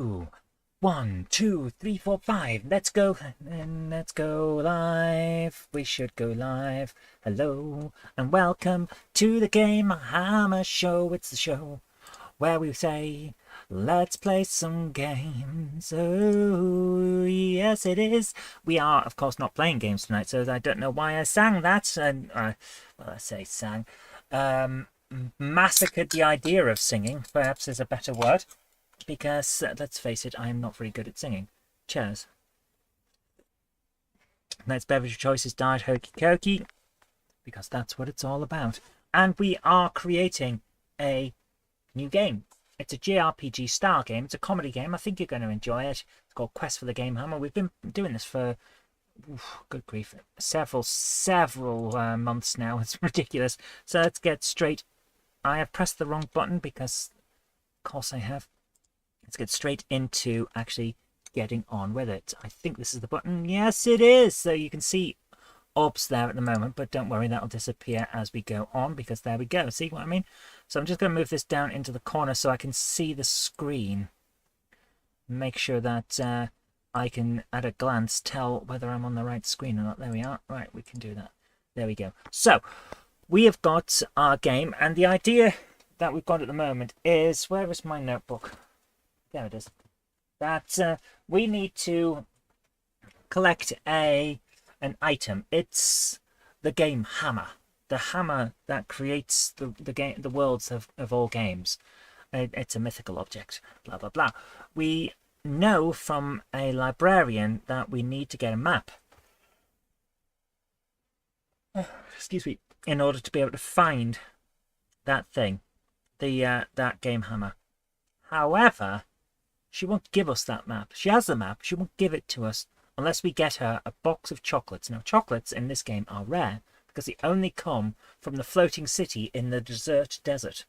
Ooh. 1, 2, 3, 4, 5. Let's go. And let's go live. We should go live. Hello and welcome to the Game Hammer Show. It's the show where we say, let's play some games. Oh, yes, it is. We are, of course, not playing games tonight, so I don't know why I sang that. And well, I say sang. Massacred the idea of singing, perhaps is a better word. Because, let's face it, I am not very good at singing. Cheers. Next beverage choice is Diet Hokey Cokey, because that's what it's all about. And we are creating a new game. It's a JRPG style game. It's a comedy game. I think you're going to enjoy it. It's called Quest for the Game Hammer. We've been doing this for, good grief, several months now. It's ridiculous. So let's get straight. I have pressed the wrong button because, of course I have. Let's get straight into actually getting on with it. I think this is the button. Yes, it is. So you can see orbs there at the moment, but don't worry, that'll disappear as we go on because there we go. See what I mean? So I'm just going to move this down into the corner so I can see the screen. Make sure that I can, at a glance, tell whether I'm on the right screen or not. There we are. Right, we can do that. There we go. So we have got our game, and the idea that we've got at the moment is, where is my notebook? There it is. That we need to collect an item. It's the game hammer, the hammer that creates the worlds of all games. It's a mythical object. Blah blah blah. We know from a librarian that we need to get a map. Excuse me. In order to be able to find that thing, that game hammer. However, she won't give us that map. She has the map. She won't give it to us unless we get her a box of chocolates. Now, chocolates in this game are rare because they only come from the floating city in the desert.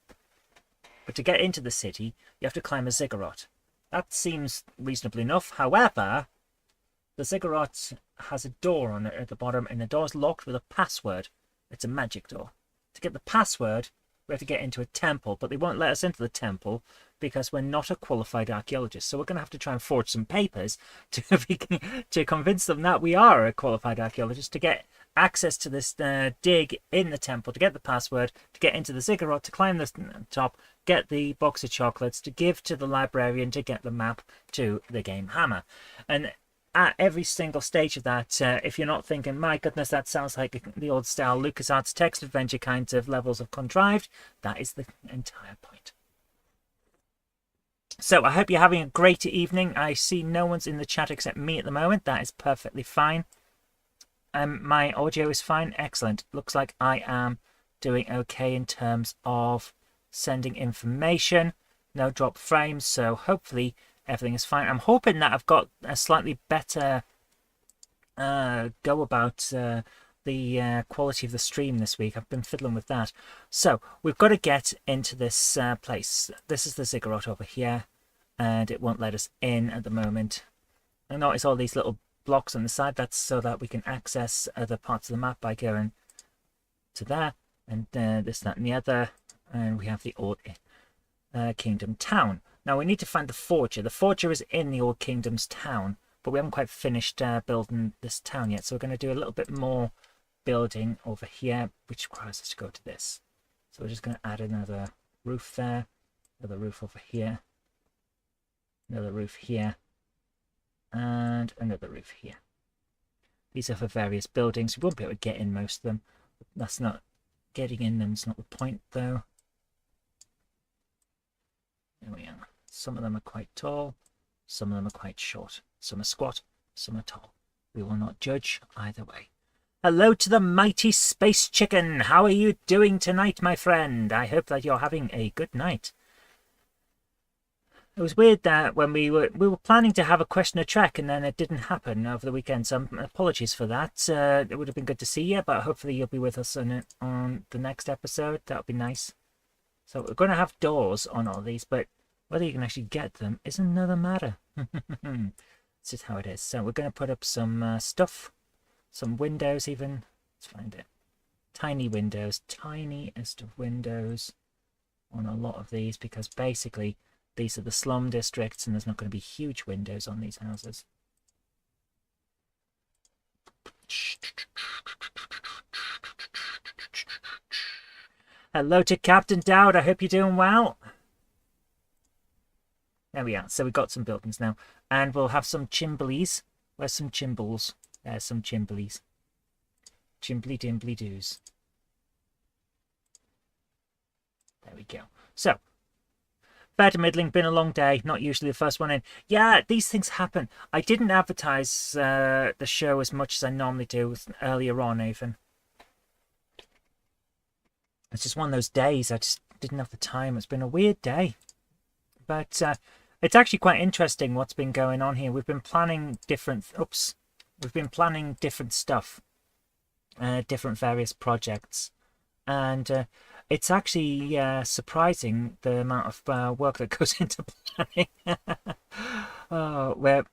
But to get into the city, you have to climb a ziggurat. That seems reasonable enough. However, the ziggurat has a door on it at the bottom, and the door's locked with a password. It's a magic door. To get the password, we have to get into a temple, but they won't let us into the temple because we're not a qualified archaeologist. So we're going to have to try and forge some papers to convince them that we are a qualified archaeologist to get access to this dig in the temple, to get the password, to get into the ziggurat, to climb the top, get the box of chocolates, to give to the librarian, to get the map to the game hammer. And at every single stage of that, if you're not thinking, my goodness, that sounds like the old style LucasArts text adventure kinds of levels of contrived, that is the entire point. So I hope you're having a great evening. I see no one's in the chat except me at the moment. That is perfectly fine. My audio is fine. Excellent. Looks like I am doing okay in terms of sending information. No drop frames, so hopefully everything is fine. I'm hoping that I've got a slightly better go about the quality of the stream this week. I've been fiddling with that. So we've got to get into this place. This is the ziggurat over here, and it won't let us in at the moment. And notice all these little blocks on the side. That's so that we can access other parts of the map by going to there, and this, that, and the other. And we have the old Kingdom town. Now we need to find the forger. The forger is in the Old Kingdom's town, but we haven't quite finished building this town yet. So we're going to do a little bit more building over here, which requires us to go to this. So we're just going to add another roof there, another roof over here, another roof here, and another roof here. These are for various buildings. We won't be able to get in most of them. That's not, getting in them's not the point though. There we are. Some of them are quite tall, some of them are quite short. Some are squat, some are tall. We will not judge either way. Hello to the mighty Space Chicken. How are you doing tonight, my friend? I hope that you're having a good night. It was weird that when we were planning to have a question of track, and then it didn't happen over the weekend. So apologies for that. It would have been good to see you, but hopefully you'll be with us on the next episode. That would be nice. So we're going to have doors on all these, but whether you can actually get them is another matter. This is how it is. So we're going to put up some stuff, some windows even. Let's find it. Tiny windows, tiniest of windows on a lot of these, because basically these are the slum districts, and there's not going to be huge windows on these houses. Hello to Captain Dowd. I hope you're doing well. There we are. So we've got some buildings now. And we'll have some chimblies. Where's some chimbles? There's some chimblies. Chimbly dimbly doos. There we go. So, fair to middling, been a long day. Not usually the first one in. Yeah, these things happen. I didn't advertise the show as much as I normally do earlier on, even. It's just one of those days. I just didn't have the time. It's been a weird day. But it's actually quite interesting what's been going on here. We've been planning different... Oops. We've been planning different stuff. Different various projects. And it's actually surprising the amount of work that goes into planning. Where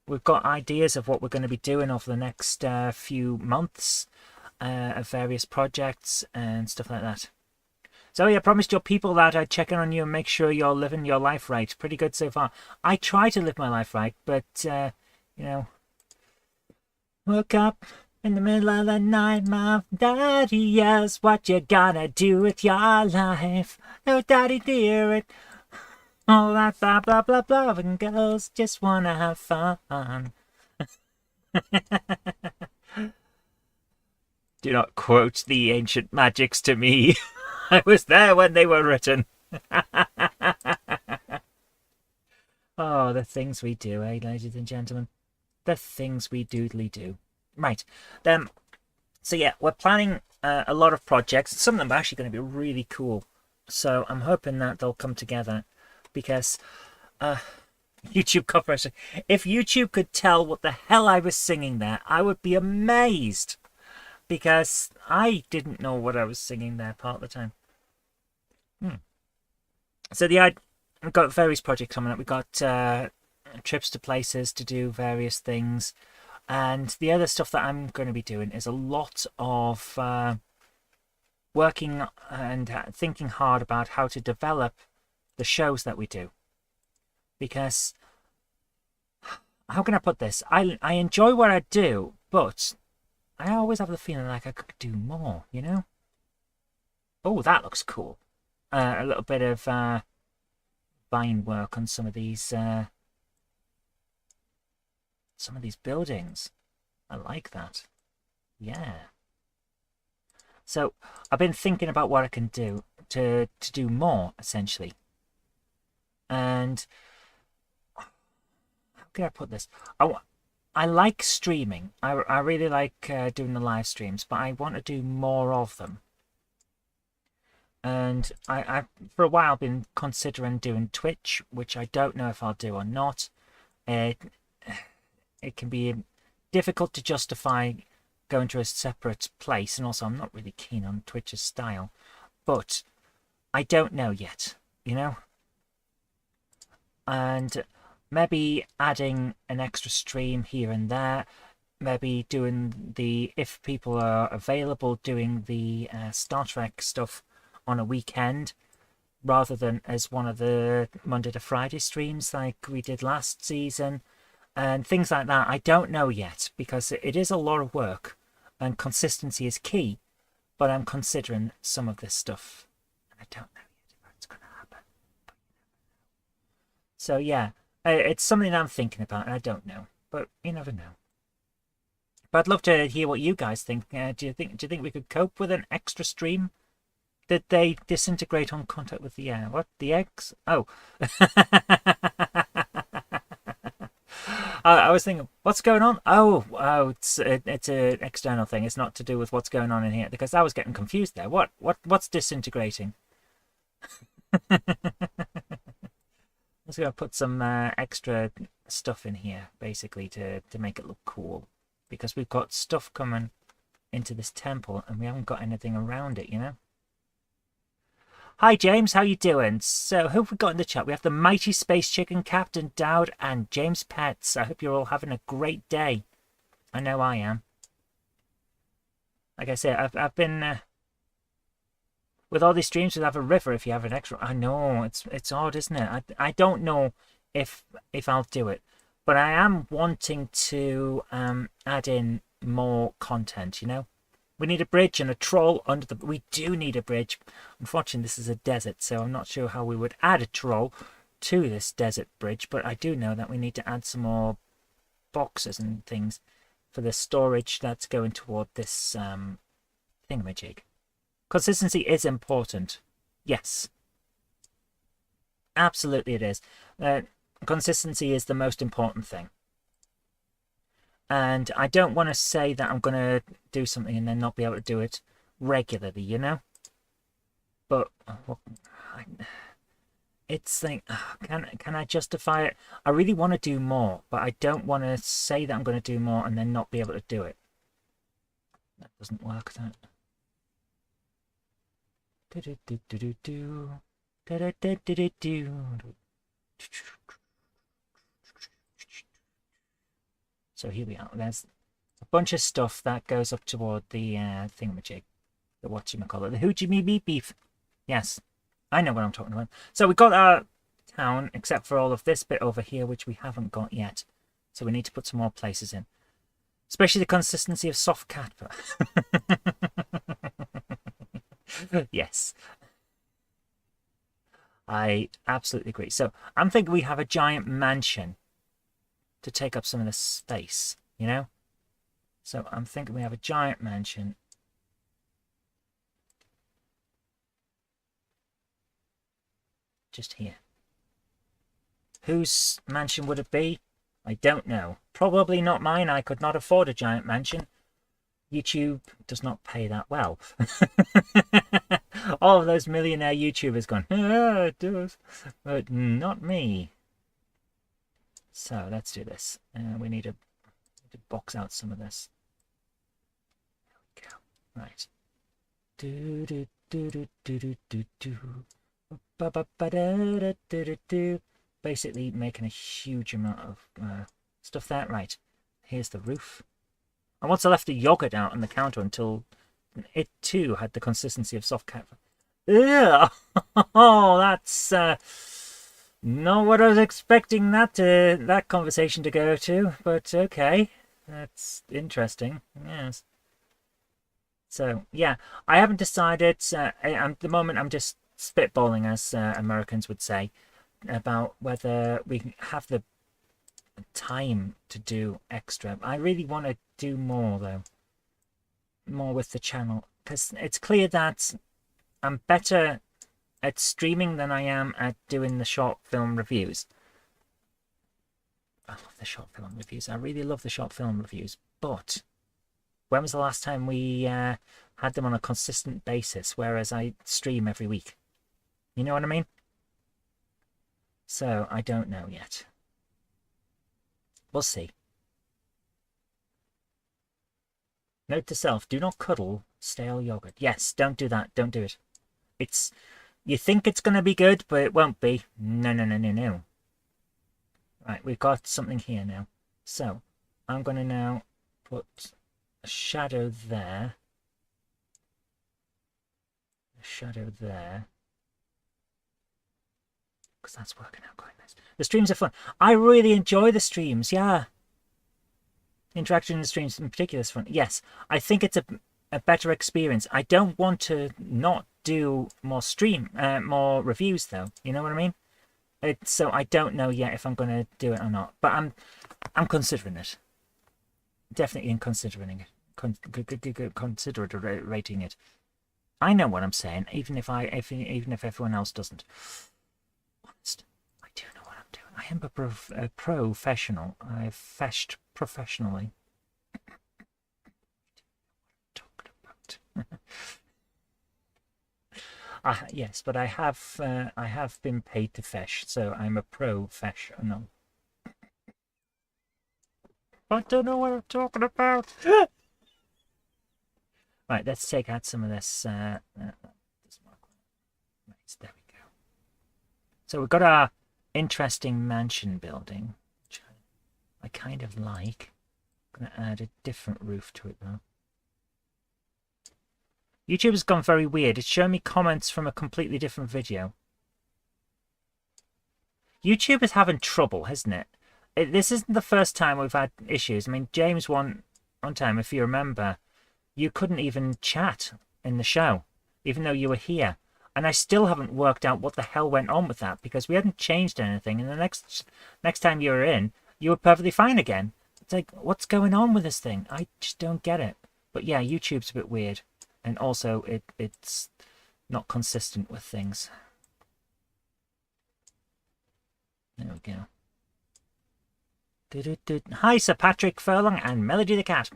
we've got ideas of what we're going to be doing over the next few months. Of various projects and stuff like that. So yeah, I promised your people that I'd check in on you and make sure you're living your life right. Pretty good so far. I try to live my life right, but you know, woke up in the middle of the night, my daddy yells, "What you gonna do with your life? Oh, daddy dear, it all that blah blah blah blah, and girls just wanna have fun." Do not quote the ancient magics to me. I was there when they were written. Oh, the things we do, eh, ladies and gentlemen? The things we doodly do. Right. So yeah, we're planning a lot of projects. Some of them are actually going to be really cool. So I'm hoping that they'll come together. Because YouTube copyright. If YouTube could tell what the hell I was singing there, I would be amazed. Because I didn't know what I was singing there part of the time. So we've got various projects coming up. We've got trips to places to do various things. And the other stuff that I'm going to be doing is a lot of working and thinking hard about how to develop the shows that we do. Because, how can I put this? I enjoy what I do, but I always have the feeling like I could do more, you know? Oh, that looks cool. A little bit of vine work on some of these buildings. I like that. Yeah. So I've been thinking about what I can do to do more, essentially. And how can I put this? I like streaming. I really like doing the live streams, but I want to do more of them. And I for a while been considering doing Twitch, which I don't know if I'll do or not. It can be difficult to justify going to a separate place, and also I'm not really keen on Twitch's style. But I don't know yet, you know? And maybe adding an extra stream here and there. Maybe doing if people are available, doing the Star Trek stuff on a weekend rather than as one of the Monday to Friday streams like we did last season and things like that. I don't know yet because it is a lot of work and consistency is key, but I'm considering some of this stuff and I don't know yet if it's going to happen. So yeah, it's something I'm thinking about and I don't know, but you never know. But I'd love to hear what you guys think. Do you think we could cope with an extra stream? Did they disintegrate on contact with the air? What? The eggs? Oh. I was thinking, what's going on? Oh, it's an external thing. It's not to do with what's going on in here because I was getting confused there. What's disintegrating? I'm just going to put some extra stuff in here, basically, to make it look cool. Because we've got stuff coming into this temple and we haven't got anything around it, you know? Hi James, how you doing? So who have we got in the chat? We have the Mighty Space Chicken, Captain Dowd, and James Pets. I hope you're all having a great day. I know I am. Like I said, I've been With all these streams, we'll have a river if you have an extra. I know it's odd, isn't it? I don't know if I'll do it, but I am wanting to add in more content. You know, we need a bridge and a troll under the. We do need a bridge. Unfortunately, this is a desert, so I'm not sure how we would add a troll to this desert bridge. But I do know that we need to add some more boxes and things for the storage that's going toward this thingamajig. Consistency is important. Yes. Absolutely it is. Consistency is the most important thing. And I don't want to say that I'm going to do something and then not be able to do it regularly, you know? But it's like, can I justify it? I really want to do more, but I don't want to say that I'm going to do more and then not be able to do it. That doesn't work, that. So here we are. There's a bunch of stuff that goes up toward the thingamajig. The whatchamacallit. The hoochie me beep beef. Yes, I know what I'm talking about. So we got our town, except for all of this bit over here, which we haven't got yet. So we need to put some more places in. Especially the consistency of soft cat. Yes. I absolutely agree. So I'm thinking we have a giant mansion to take up some of the space, you know? So I'm thinking we have a giant mansion. Just here. Whose mansion would it be? I don't know. Probably not mine. I could not afford a giant mansion. YouTube does not pay that well. All of those millionaire YouTubers gone, it does, but not me. So let's do this. We need to box out some of this. There we go. Right. Do do do do do do do do. Ba ba ba da da da da do. Basically making a huge amount of stuff there. Right. Here's the roof. And once I left the yogurt out on the counter until it too had the consistency of soft cat. Ugh! Oh, that's not what I was expecting that conversation to go to, but okay. That's interesting. Yes. So, yeah, I haven't decided. At the moment, I'm just spitballing, as Americans would say, about whether we can have the time to do extra. I really want to do more, though. More with the channel. Because it's clear that I'm better at streaming than I am at doing the short film reviews. I love the short film reviews. I really love the short film reviews. But when was the last time we had them on a consistent basis, whereas I stream every week? You know what I mean? So, I don't know yet. We'll see. Note to self, do not cuddle stale yogurt. Yes, don't do that. Don't do it. You think it's going to be good, but it won't be. No, no, no, no, no. Right, we've got something here now. So, I'm going to now put a shadow there. A shadow there. Because that's working out quite nice. The streams are fun. I really enjoy the streams, yeah. Interaction in the streams in particular is fun. Yes, I think it's a better experience. I don't want to not do more more reviews though. You know what I mean? So I don't know yet if I'm going to do it or not. But I'm considering it. Definitely in considering it. Considerating it. I know what I'm saying, even if everyone else doesn't. Honest, I do know what I'm doing. I am a professional. I've feshed professionally. Talking about. Yes, but I have been paid to fesh, so I'm a professional. I don't know what I'm talking about. Right, let's take out some of this. Right, there we go. So we've got our interesting mansion building, which I kind of like. I'm going to add a different roof to it though. YouTube has gone very weird. It's showing me comments from a completely different video. YouTube is having trouble, isn't it? This isn't the first time we've had issues. I mean, James, one time, if you remember, you couldn't even chat in the show, even though you were here. And I still haven't worked out what the hell went on with that, because we hadn't changed anything. And the next time you were in, you were perfectly fine again. It's like, what's going on with this thing? I just don't get it. But yeah, YouTube's a bit weird. And also, it's not consistent with things. There we go. Hi, Sir Patrick Furlong and Melody the Cat.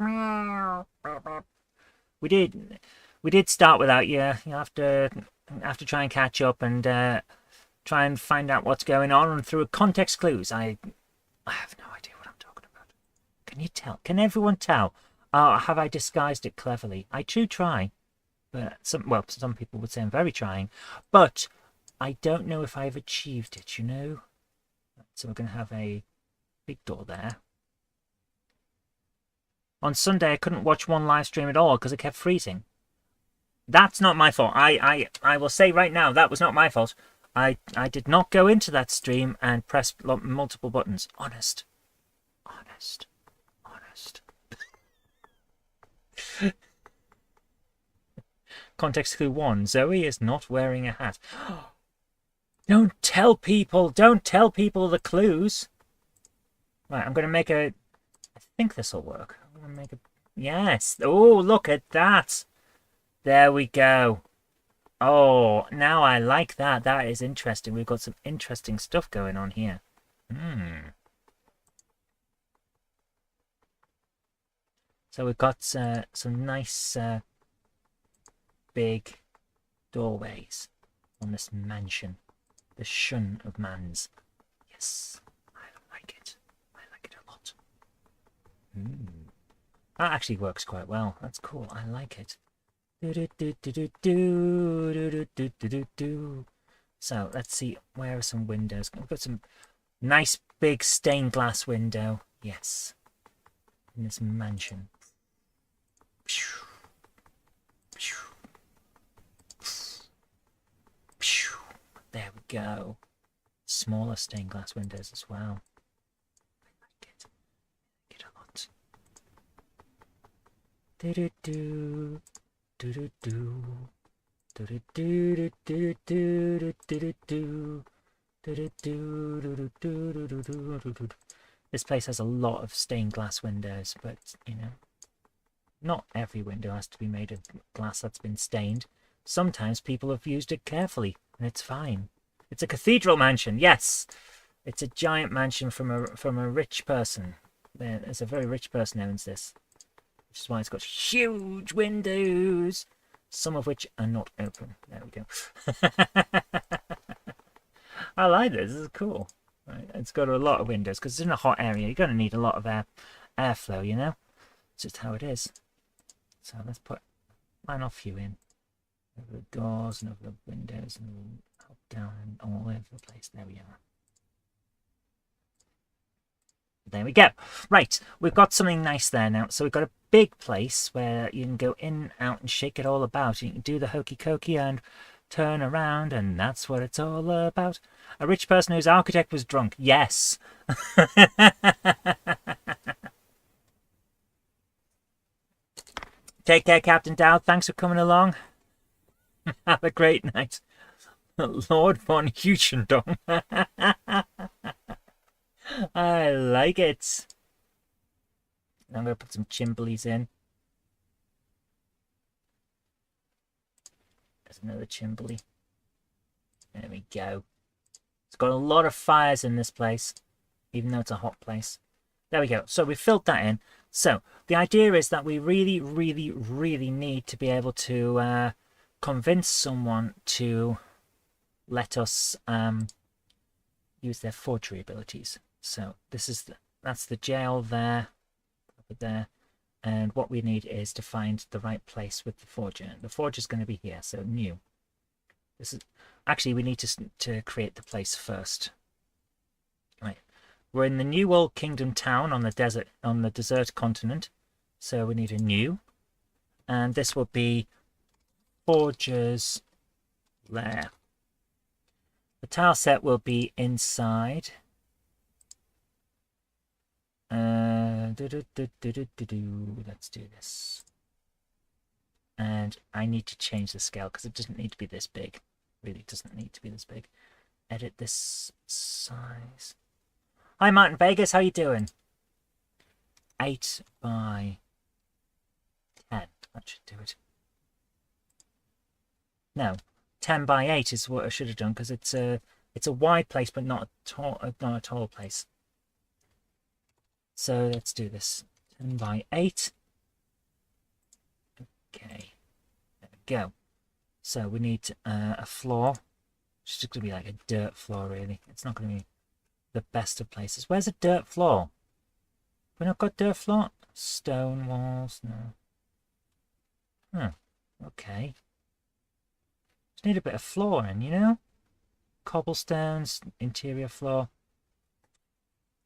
We did start without you. You have to try and catch up and try and find out what's going on. And through context clues, I have no idea what I'm talking about. Can you tell? Can everyone tell? Have I disguised it cleverly? I do try, but some people would say I'm very trying, but I don't know if I've achieved it. You know. So we're going to have a big door there. On Sunday, I couldn't watch one live stream at all because it kept freezing. That's not my fault. I will say right now, that was not my fault. I did not go into that stream and press multiple buttons. Honest. Context clue 1. Zoe is not wearing a hat. Don't tell people the clues. Right, I'm going to make a... I think this will work. I'm going to make a... Yes. Oh, look at that. There we go. Oh, now I like that. That is interesting. We've got some interesting stuff going on here. So we've got some nice big doorways on this mansion. The shun of mans. Yes, I like it. I like it a lot. That actually works quite well. That's cool. I like it. So let's see. Where are some windows? We've got some nice big stained glass window. Yes, in this mansion. There we go. Smaller stained glass windows as well. I like it. I like it a lot. Do-do-do. Do-do-do. Do-do-do. Do-do-do. Do-do-do. This place has a lot of stained glass windows, but, you know, not every window has to be made of glass that's been stained. Sometimes people have used it carefully, and it's fine. It's a cathedral mansion, yes! It's a giant mansion from a rich person. There's a very rich person who owns this. Which is why it's got huge windows, some of which are not open. There we go. I like this. This is cool. Right. It's got a lot of windows because it's in a hot area. You're going to need a lot of airflow, you know? It's just how it is. So let's put line off view in. Over the doors and over the windows and up, down, and all over the place. There we are. There we go. Right, we've got something nice there now. So we've got a big place where you can go in, out, and shake it all about. You can do the hokey cokey and turn around, and that's what it's all about. A rich person whose architect was drunk. Yes. Take care, Captain Dowd. Thanks for coming along. Have a great night. Lord von Huchendom. I like it. I'm going to put some chimblies in. There's another chimbly. There we go. It's got a lot of fires in this place, even though it's a hot place. There we go. So we filled that in. So the idea is that we really, really, really need to be able to convince someone to let us use their forgery abilities. So this is that's the jail there, over there, and what we need is to find the right place with the forger. The forger is going to be here, so new. This is actually we need to create the place first. Right, we're in the New Old Kingdom town on the desert continent, so we need a new, and this will be forger's lair. The tile set will be inside. Let's do this. And I need to change the scale because it doesn't need to be this big. Really doesn't need to be this big. Edit this size. Hi Martin Vegas, how you doing? 8 by 10. That should do it. No, 10 by 8 is what I should have done because it's a wide place but not a tall place. So let's do this. 10 by 8. Okay, there we go. So we need a floor. It's just going to be like a dirt floor, really. It's not going to be the best of places. Where's a dirt floor? We not got dirt floor? Stone walls? No. Okay. Just need a bit of flooring, you know? Cobblestones, interior floor.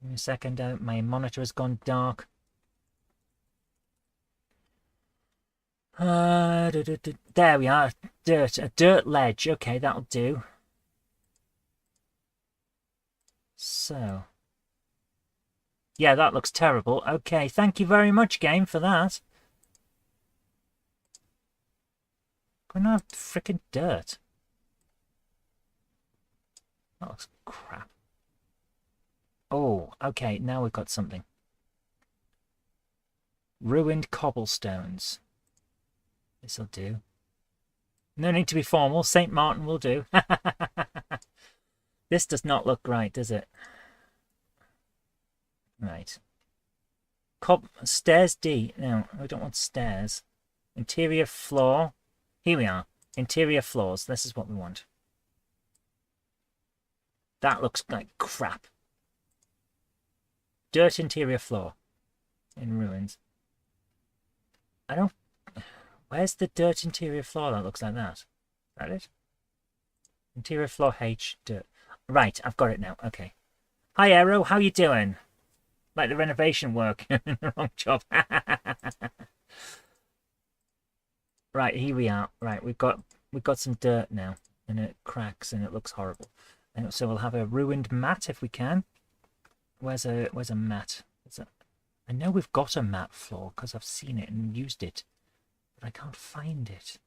Give me a second. My monitor has gone dark. There we are. A dirt ledge. Okay, that'll do. So. Yeah, that looks terrible. Okay, thank you very much, game, for that. Gonna have frickin' dirt. That looks crap. Oh, okay, now we've got something. Ruined cobblestones. This'll do. No need to be formal. St. Martin will do. This does not look right, does it? Right. Stairs D. No, I don't want stairs. Interior floor. Here we are. Interior floors. This is what we want. That looks like crap. Dirt interior floor. In ruins. I don't... Where's the dirt interior floor that looks like that? Is that it? Interior floor H, dirt. Right, I've got it now. Okay. Hi, Aero. How you doing? Like the renovation work. Wrong job. Right, here we are. Right, we've got some dirt now. And it cracks and it looks horrible. And so we'll have a ruined mat if we can. Where's a mat? I know we've got a mat floor because I've seen it and used it. But I can't find it.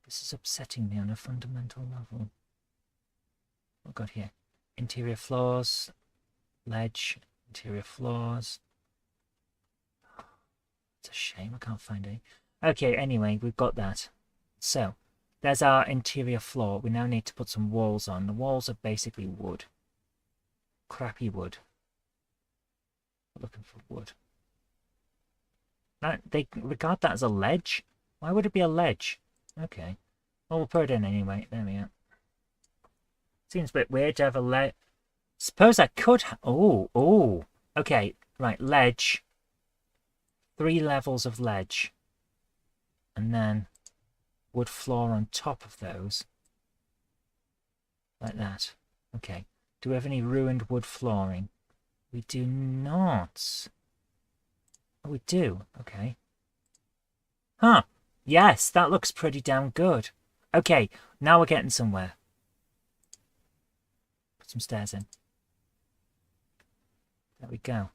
This is upsetting me on a fundamental level. What have we got here? Interior floors, ledge, interior floors. It's a shame I can't find any. Okay, anyway, we've got that. So, there's our interior floor. We now need to put some walls on. The walls are basically wood. Crappy wood. Looking for wood. Now, they regard that as a ledge? Why would it be a ledge? Okay. Well, we'll put it in anyway. There we are. Seems a bit weird to have a ledge. Suppose I could... Oh. Okay, right. Ledge. 3 levels of ledge. And then wood floor on top of those. Like that. Okay. Do we have any ruined wood flooring? We do not. Oh, we do. Okay. Huh. Yes, that looks pretty damn good. Okay, now we're getting somewhere. Put some stairs in. There we go.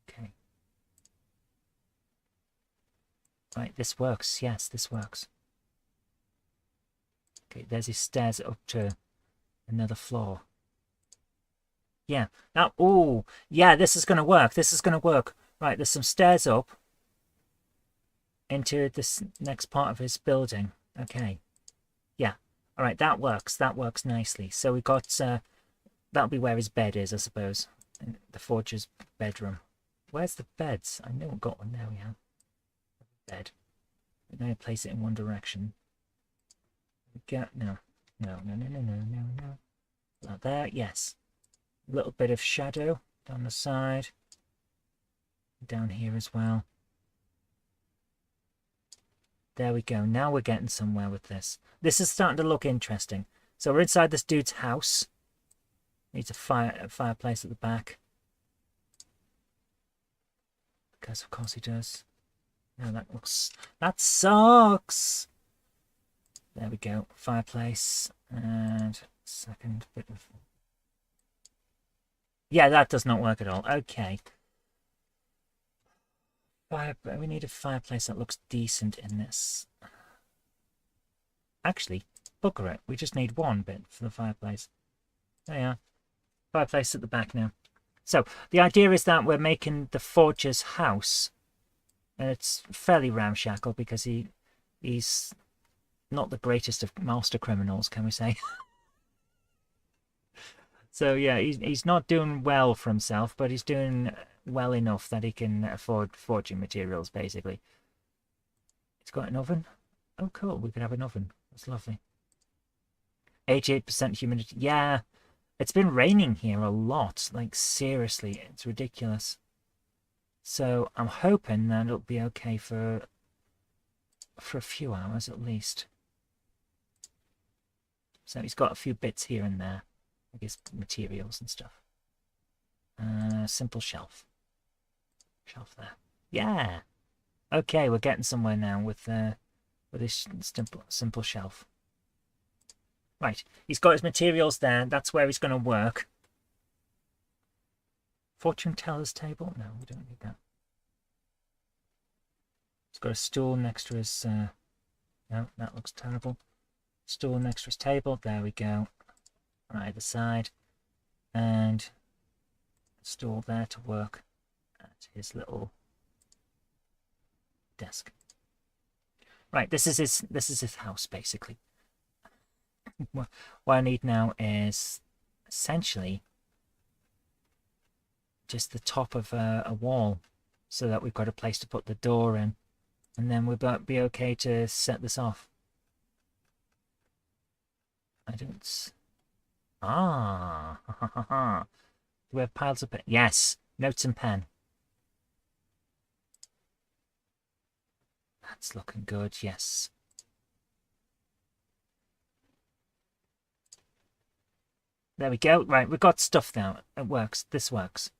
Okay. Right, this works. Yes, this works. Okay, there's his stairs up to another floor. Yeah. Now, oh, yeah, this is going to work. This is going to work. Right, there's some stairs up into this next part of his building. Okay. Yeah. All right, that works. That works nicely. So we got, that'll be where his bed is, I suppose. In the forger's bedroom. Where's the beds? I know I've got one. There we are. Bed. We're going to place it in one direction. No. Like there, yes. A little bit of shadow down the side. Down here as well. There we go. Now we're getting somewhere with this. This is starting to look interesting. So we're inside this dude's house. Needs a fireplace at the back. Because of course he does. No, that sucks. There we go. Fireplace. And second bit of... Yeah, that does not work at all. Okay. We need a fireplace that looks decent in this. Actually, bugger it. We just need one bit for the fireplace. There you are. Fireplace at the back now. So, the idea is that we're making the forger's house. And it's fairly ramshackle because he's not the greatest of master criminals, can we say? So yeah, he's not doing well for himself, but he's doing well enough that he can afford forging materials, basically. It's got an oven. Oh, cool. We could have an oven. That's lovely. 88% humidity. Yeah, it's been raining here a lot. Like, seriously, it's ridiculous. So I'm hoping that it'll be okay for a few hours at least. So he's got a few bits here and there. I guess materials and stuff. Simple shelf. Shelf there. Yeah. Okay, we're getting somewhere now with this simple shelf. Right, he's got his materials there. That's where he's going to work. Fortune teller's table? No, we don't need that. He's got a stool next to his... no, that looks terrible. Stool next to his table. There we go. On either side. And stool there to work at his little desk. Right, this is his house, basically. What I need now is essentially just the top of a wall, so that we've got a place to put the door in, and then we'll be okay to set this off. I don't... Ah, do we have piles of pen? Yes, notes and pen. That's looking good, yes. There we go. Right, we've got stuff now. It works. This works.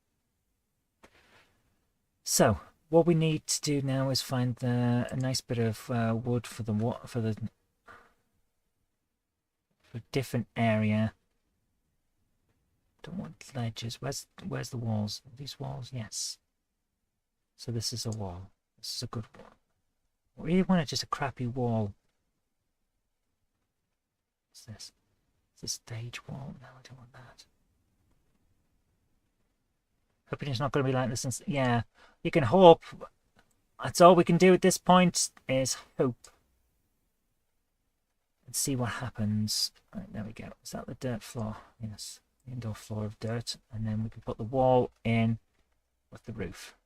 So, what we need to do now is find a nice bit of wood for a different area. Don't want ledges. Where's the walls? These walls, yes. So this is a wall. This is a good wall. We really want just a crappy wall. What's this? It's a stage wall. No, I don't want that. Hoping it's not going to be like this. Yeah, you can hope. That's all we can do at this point is hope. Let's see what happens. Right, there we go. Is that the dirt floor? Yes, the indoor floor of dirt. And then we can put the wall in with the roof.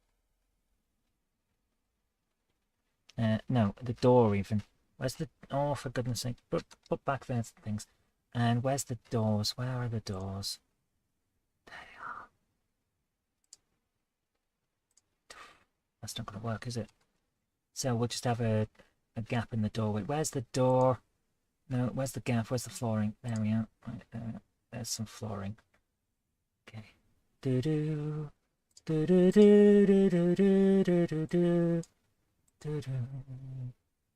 No, the door even. Where's the... Oh, for goodness sake. Put back there things. And where's the doors? Where are the doors? There they are. That's not going to work, is it? So we'll just have a gap in the doorway. Where's the door? No, where's the gap? Where's the flooring? There we are. Right, there's some flooring. Okay. Do-do. Do-do-do. Do-do-do. Do-do-do.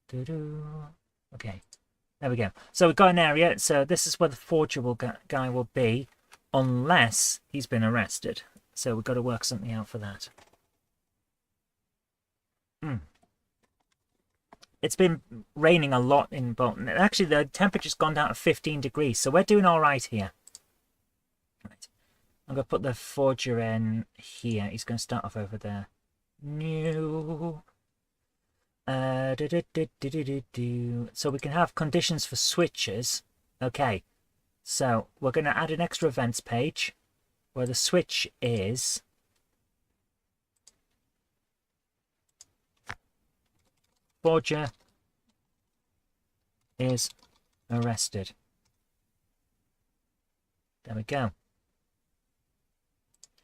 Do-do. Okay. There we go. So we've got an area. So this is where the forger guy will be, unless he's been arrested. So we've got to work something out for that. It's been raining a lot in Bolton. Actually, the temperature's gone down to 15 degrees, so we're doing all right here. Right. I'm going to put the forger in here. He's going to start off over there. New. So we can have conditions for switches. Okay, so we're going to add an extra events page where the switch is forger is arrested. There we go.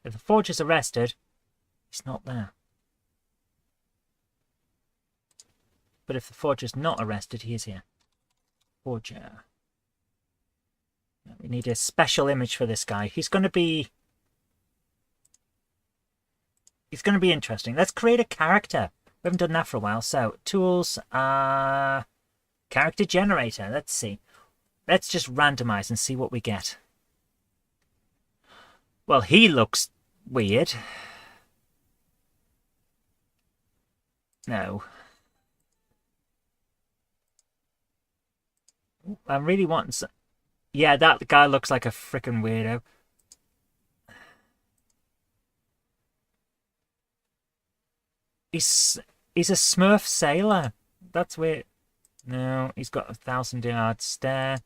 If the forger's arrested, he's not there. But if the forger's not arrested, he is here. Forger. We need a special image for this guy. He's going to be interesting. Let's create a character. We haven't done that for a while. So, tools, character generator. Let's see. Let's just randomize and see what we get. Well, he looks weird. No. I'm really wanting some... Yeah, that guy looks like a freaking weirdo. He's a Smurf sailor. That's weird. No, he's got a 1,000-yard stare.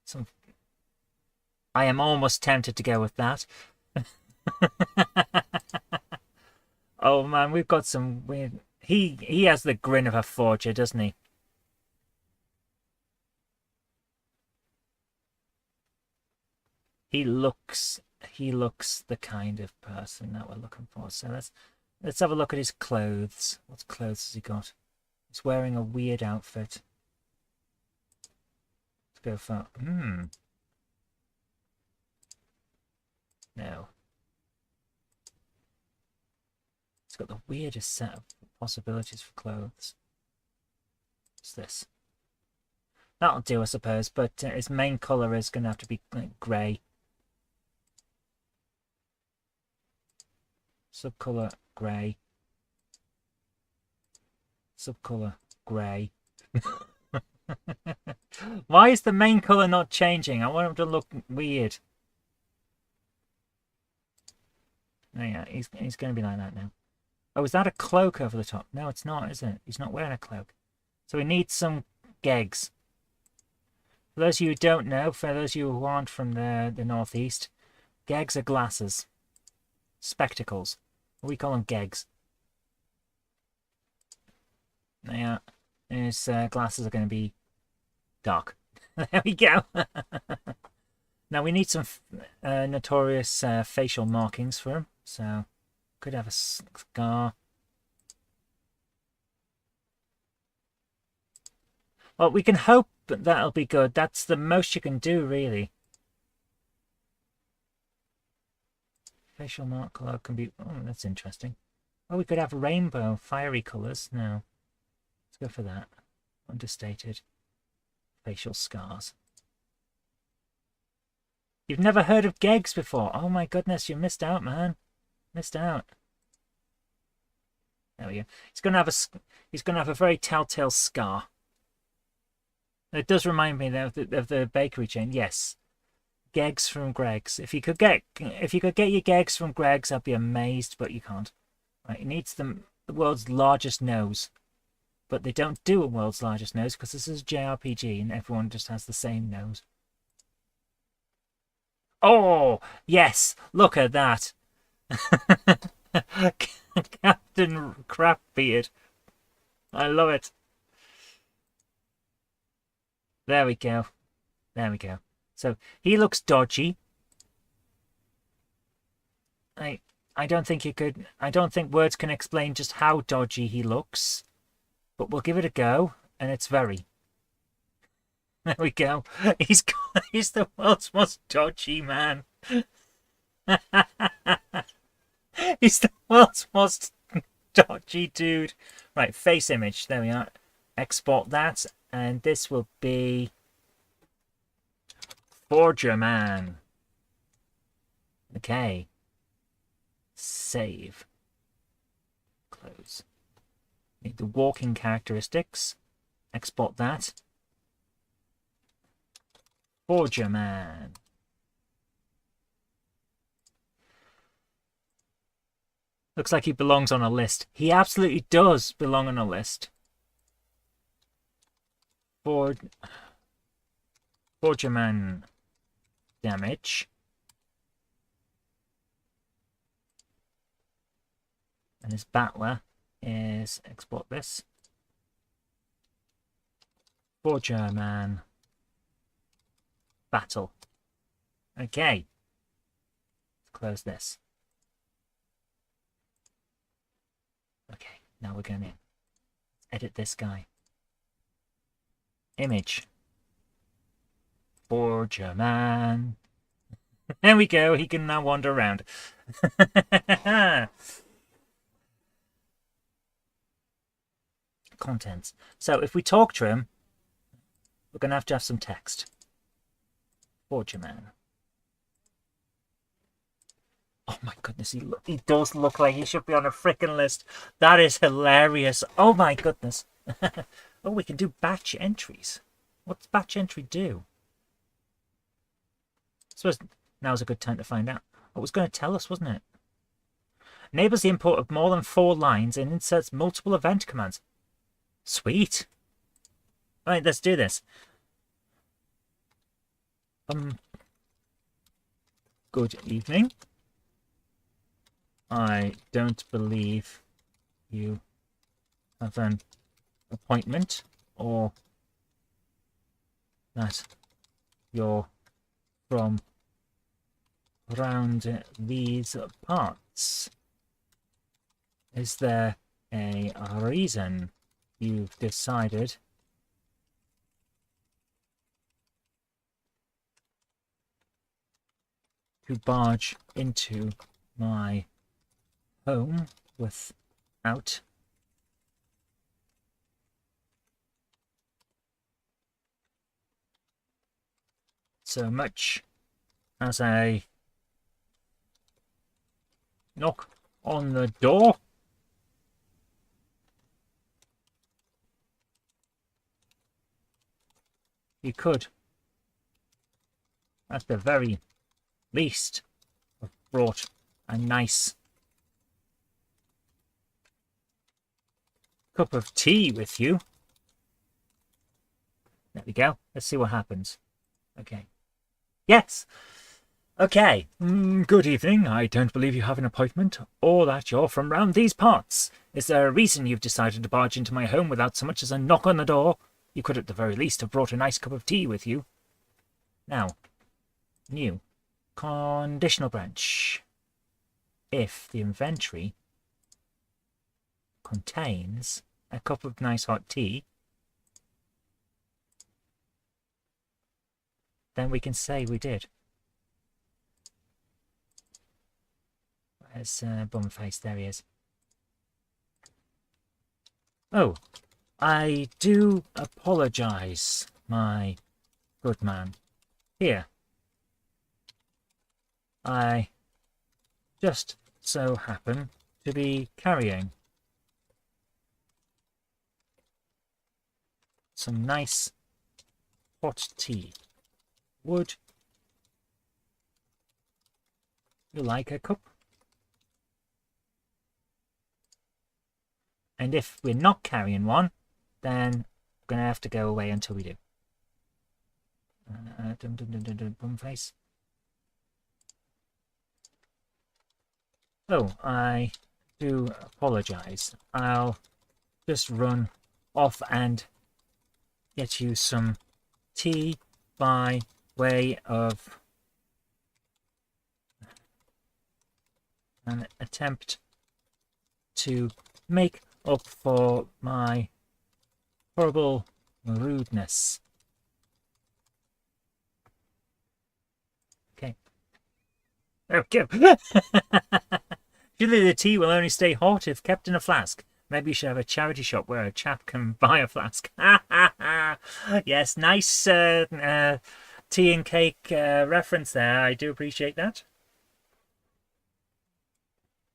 Some... I am almost tempted to go with that. Oh man, we've got some weird... He has the grin of a forger, doesn't he? He looks the kind of person that we're looking for. So let's have a look at his clothes. What clothes has he got? He's wearing a weird outfit. Let's go for no. It's got the weirdest set of possibilities for clothes. What's this? That'll do, I suppose, but his main colour is going to have to be like, grey. Subcolour grey. Subcolour grey. Why is the main colour not changing? I want him to look weird. Oh yeah, he's going to be like that now. Oh, is that a cloak over the top? No, it's not, is it? He's not wearing a cloak. So we need some gegs. For those of you who don't know, for those of you who aren't from the northeast, gegs are glasses. Spectacles. We call them gegs. Yeah, his glasses are going to be dark. There we go. Now we need some notorious facial markings for him. So could have a scar. Well, we can hope that'll be good. That's the most you can do, really. Facial mark color can be... Oh, that's interesting. Oh, we could have rainbow, fiery colours. No. Let's go for that. Understated. Facial scars. You've never heard of gegs before? Oh my goodness, you missed out, man. Missed out. There we go. He's gonna have a very telltale scar. It does remind me though of the bakery chain. Yes. Gegs from Greg's. If you could get your Gegs from Greg's, I'd be amazed, but you can't. Right, it needs the world's largest nose. But they don't do a world's largest nose because this is JRPG and everyone just has the same nose. Oh, yes, look at that. Captain Crapbeard. I love it. There we go. There we go. So he looks dodgy. I don't think you could... I don't think words can explain just how dodgy he looks. But we'll give it a go, and it's very. There we go. He's the world's most dodgy man. He's the world's most dodgy dude. Right, face image. There we are. Export that, and this will be Forger Man. Okay. Save. Close. Need the walking characteristics. Export that. Forger Man. Looks like he belongs on a list. He absolutely does belong on a list. Forger Man damage. And his battler is export this. Forger Man battle. Okay. Let's close this. Okay, now we're going to edit this guy. Image. Forger Man. There we go. He can now wander around. contents. So if we talk to him, we're going to have some text. Forgeman. Oh my goodness, he does look like he should be on a frickin' list. That is hilarious. Oh my goodness. Oh, we can do batch entries. What's batch entry do? I suppose now's a good time to find out. Oh, it was going to tell us, wasn't it? Enables the import of more than 4 lines and inserts multiple event commands. Sweet. Alright, let's do this. Good evening. I don't believe you have an appointment or that you're from around these parts. Is there a reason you've decided to barge into my home without so much as a knock on the door? You could, at the very least, have brought a nice cup of tea with you. There we go. Let's see what happens. Okay. Yes! Okay. Good evening. I don't believe you have an appointment or that you're from round these parts. Is there a reason you've decided to barge into my home without so much as a knock on the door? You could at the very least have brought a nice cup of tea with you. Now, new. Conditional branch. If the inventory contains a cup of nice hot tea, then we can say we did. Where's Bumface? There he is. Oh, I do apologise, my good man. Here. I just so happen to be carrying some nice hot tea. Would you like a cup? And if we're not carrying one, then we're going to have to go away until we do. Bumface. Oh, I do apologise. I'll just run off and get you some tea by way of an attempt to make up for my horrible rudeness. Okay. Okay. Surely the tea will only stay hot if kept in a flask. Maybe you should have a charity shop where a chap can buy a flask. Yes, nice tea and cake reference there. I do appreciate that.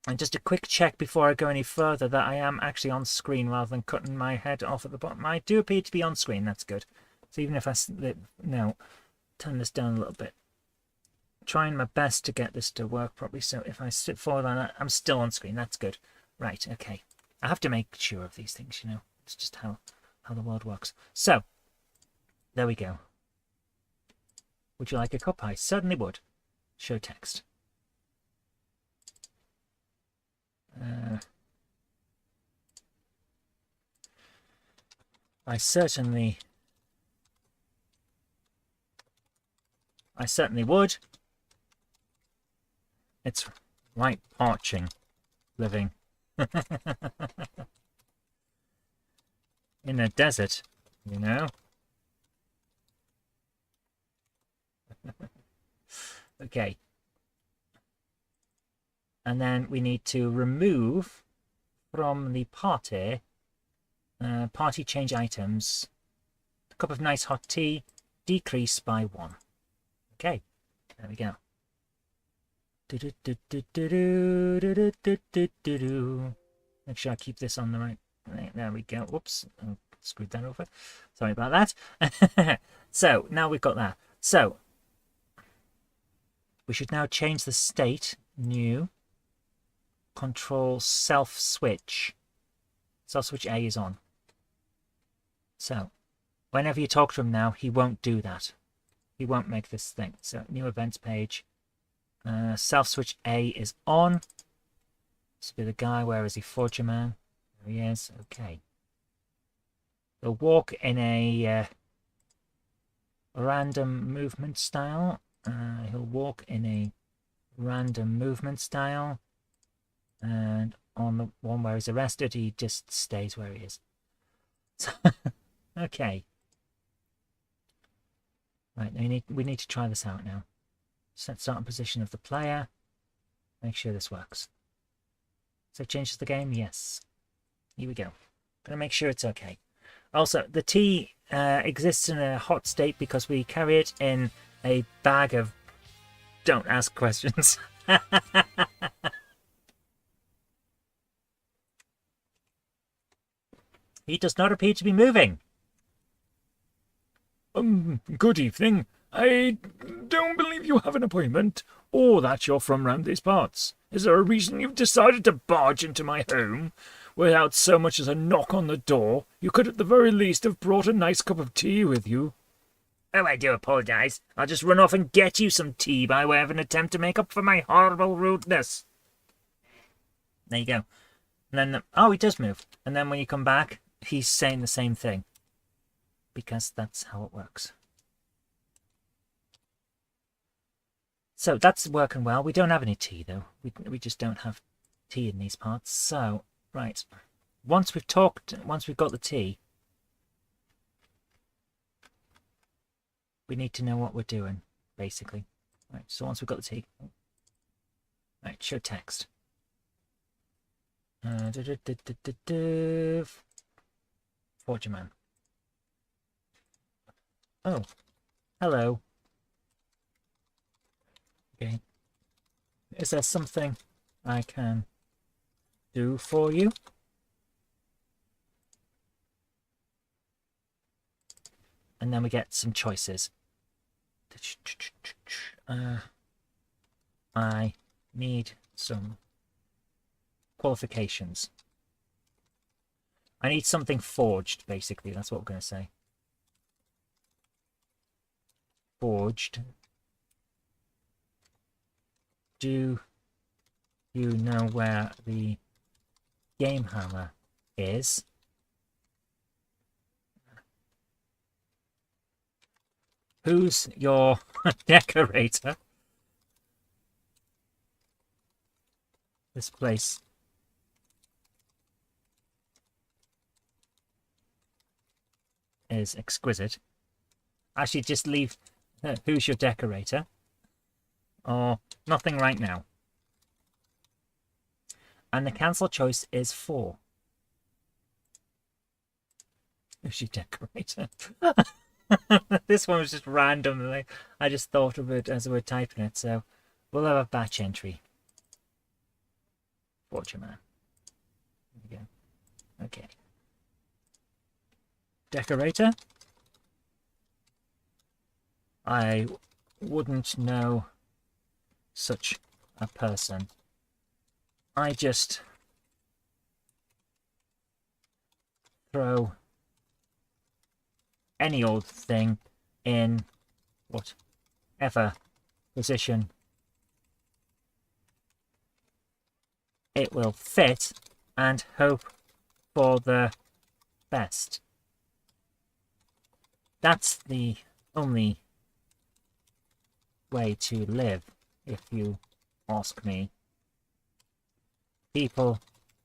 And just a quick check before I go any further that I am actually on screen rather than cutting my head off at the bottom. I do appear to be on screen. That's good. So even if I turn this down a little bit. Trying my best to get this to work properly. So if I sit forward on it, I'm still on screen. That's good. Right, okay. I have to make sure of these things, you know. It's just how the world works. So, there we go. Would you like a cup? I certainly would. Show text. I certainly would. It's right parching living in a desert, you know. Okay. And then we need to remove from the party Party change items. A cup of nice hot tea. Decrease by 1. Okay, there we go. Make sure I keep this on the right. There we go. Whoops, I screwed that over. Sorry about that. So now we've got that. So we should now change the state. New. Control self switch. Self switch A is on. So whenever you talk to him now, he won't do that. He won't make this thing. So new events page. Self switch A is on. This will be the guy. Where is he? Forger Man. There he is. Okay. He'll walk in a random movement style. He'll walk in a random movement style. And on the one where he's arrested, he just stays where he is. Okay. Right, we need to try this out now. Set starting position of the player. Make sure this works. So it changes the game? Yes. Here we go. Gonna make sure it's okay. Also, the tea exists in a hot state because we carry it in a bag of... Don't ask questions. He does not appear to be moving. Good evening. I don't believe you have an appointment, or that you're from round these parts. Is there a reason you've decided to barge into my home without so much as a knock on the door? You could at the very least have brought a nice cup of tea with you. Oh, I do apologise. I'll just run off and get you some tea by way of an attempt to make up for my horrible rudeness. There you go. And then, oh, he does move. And then when you come back, he's saying the same thing. Because that's how it works. So that's working well. We don't have any tea, though. We just don't have tea in these parts. So, right. Once we've got the tea, we need to know what we're doing, basically. Right, so once we've got the tea... Right, show text. Forger Man. Oh, hello. Okay. Is there something I can do for you? And then we get some choices. I need some qualifications. I need something forged, basically. That's what we're going to say. Forged. Do you know where the GameHammer is? Who's your decorator? This place is exquisite. Actually, just leave who's your decorator, or nothing right now. And the cancel choice is 4. Who's your decorator? This one was just random. I just thought of it as we were typing it, so we'll have a batch entry. Fortune Man. There we go. Okay. Decorator. I wouldn't know such a person. I just throw any old thing in whatever position it will fit and hope for the best. That's the only way to live, if you ask me. People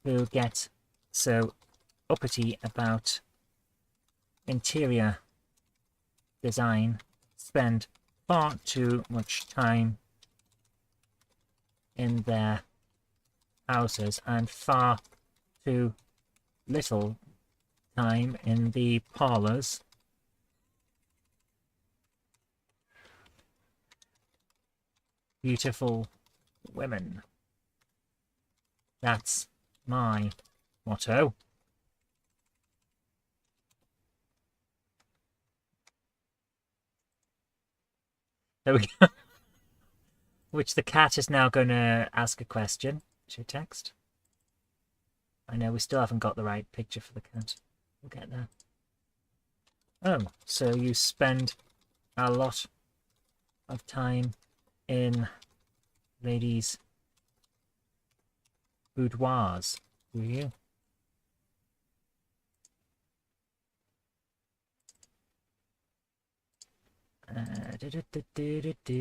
who get so uppity about interior design spend far too much time in their houses and far too little time in the parlors. Beautiful women. That's my motto. There we go. Which the cat is now going to ask a question. Should text? I know we still haven't got the right picture for the cat. We'll get there. Oh, so you spend a lot of time in ladies' boudoirs, do you?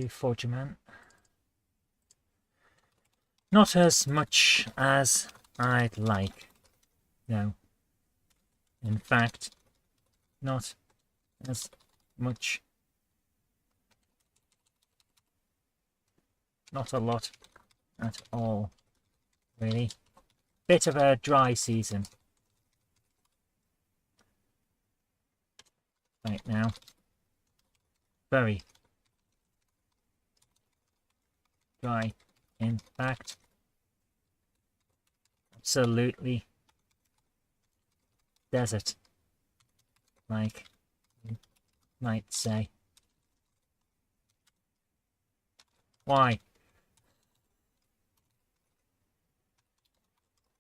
Fortune man. Not as much as I'd like. No. In fact, not as much. Not a lot at all, really. Bit of a dry season right now. Very dry, in fact. Absolutely desert, like you might say. Why?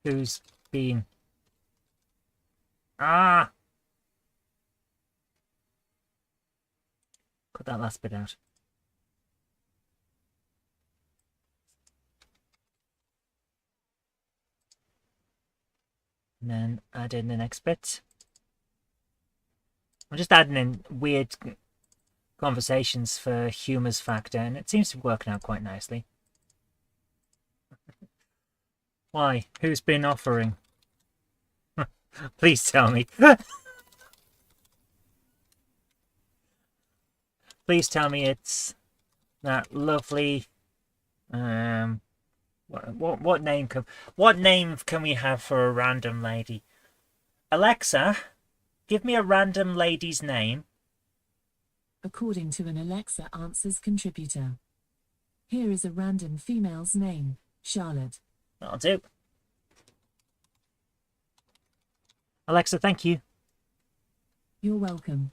Who's been? Ah! Cut that last bit out. And then add in the next bit. I'm just adding in weird conversations for humour's factor, and it seems to be working out quite nicely. Why? Who's been offering? Please tell me. Please tell me it's that lovely. What name can we have for a random lady? Alexa, give me a random lady's name. According to an Alexa Answers contributor, here is a random female's name, Charlotte. That'll do. Alexa, thank you. You're welcome.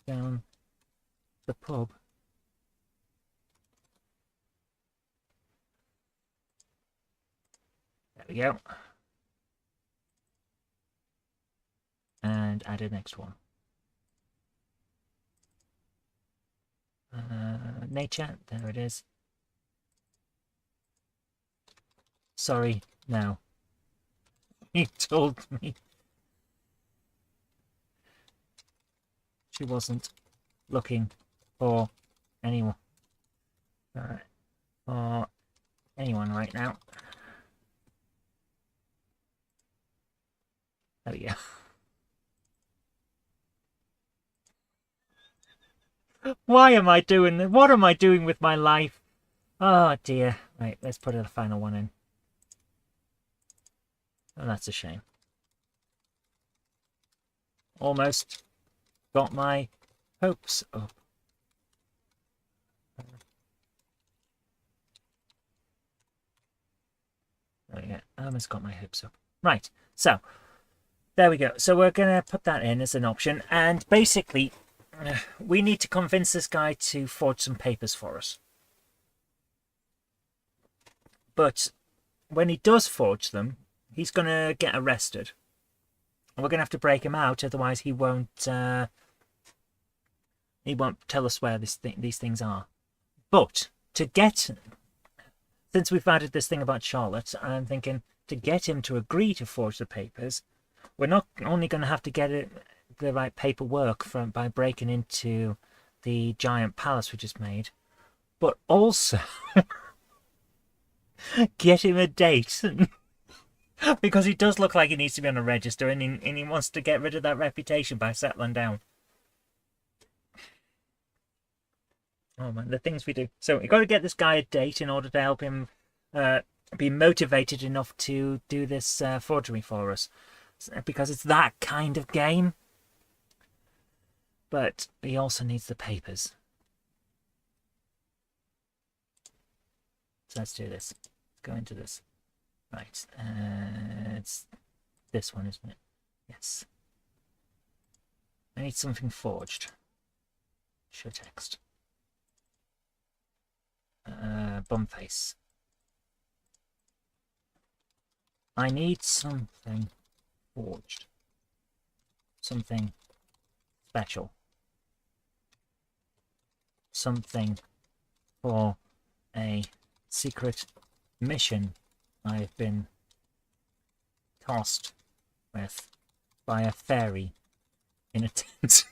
Down the pub. There we go. And add a next one. Nature, there it is. Sorry, no. He told me she wasn't looking for anyone. For anyone right now. There we go. Why am I doing this? What am I doing with my life? Oh dear. Right, let's put a final one in. Oh, that's a shame. Almost got my hopes up. There we go. I almost got my hopes up. Right, so there we go. So we're going to put that in as an option. And basically, we need to convince this guy to forge some papers for us. But when he does forge them, he's going to get arrested. And we're going to have to break him out, otherwise he won't tell us where these things are. But to get... Since we've added this thing about Charlotte, I'm thinking to get him to agree to forge the papers, we're not only going to have to get the right paperwork by breaking into the giant palace we just made, but also get him a date. Because he does look like he needs to be on a register, and he wants to get rid of that reputation by settling down. Oh man, the things we do. So we've got to get this guy a date in order to help him be motivated enough to do this forgery for us. because it's that kind of game. But he also needs the papers. So let's do this. Let's go into this. Right. It's this one, isn't it? Yes. I need something forged. Show text. Bumface. I need something forged. Something special. Something for a secret mission I've been tasked with by a fairy in a tent.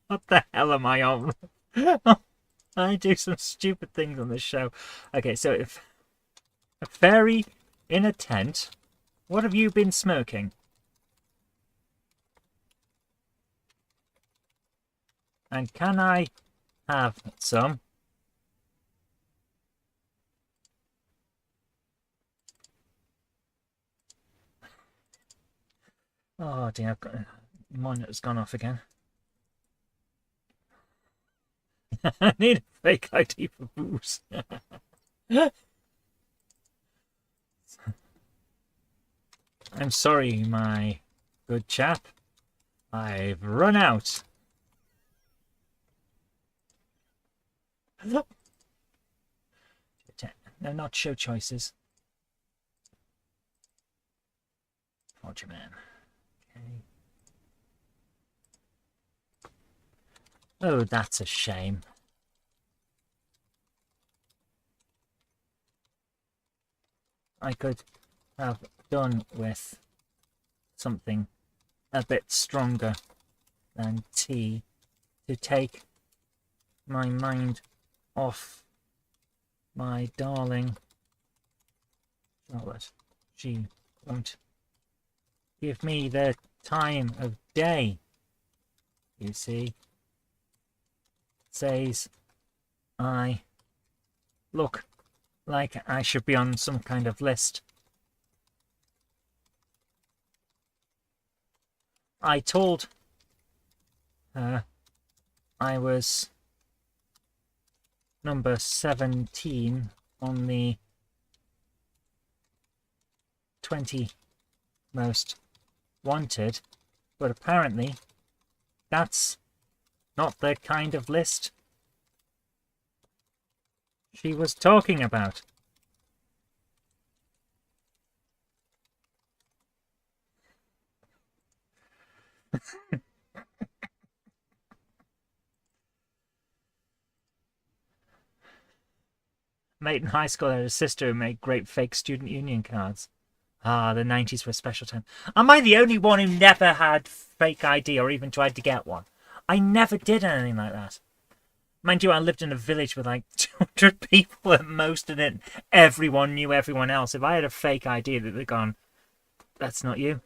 What the hell am I on? I do some stupid things on this show. Okay, so if a fairy in a tent, what have you been smoking? And can I have some? Oh dear, monitor's gone off again. I need a fake ID for booze. I'm sorry, my good chap. I've run out. No, not show choices. Forger man. Okay. Oh, that's a shame. I could have done with something a bit stronger than tea to take my mind off my darling Charlotte. She won't give me the time of day, you see. Says I look like I should be on some kind of list. I told her I was number 17 on the 20 most wanted, but apparently that's not the kind of list she was talking about. Mate in high school had a sister who made great fake student union cards. Ah, the 90s were a special time. Am I the only one who never had fake ID or even tried to get one? I never did anything like that. Mind you, I lived in a village with like 200 people at most, and then everyone knew everyone else. If I had a fake ID, they'd have gone, that's not you.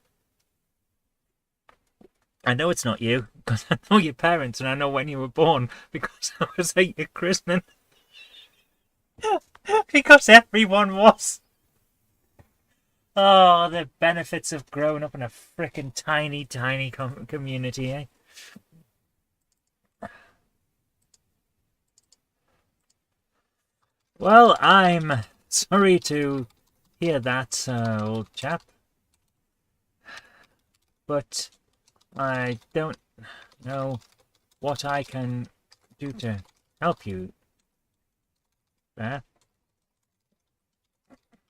I know it's not you, because I know your parents and I know when you were born, because I was at your christening. Because everyone was. Oh, the benefits of growing up in a frickin' tiny, tiny community, eh? Well, I'm sorry to hear that, old chap. But I don't know what I can do to help you there.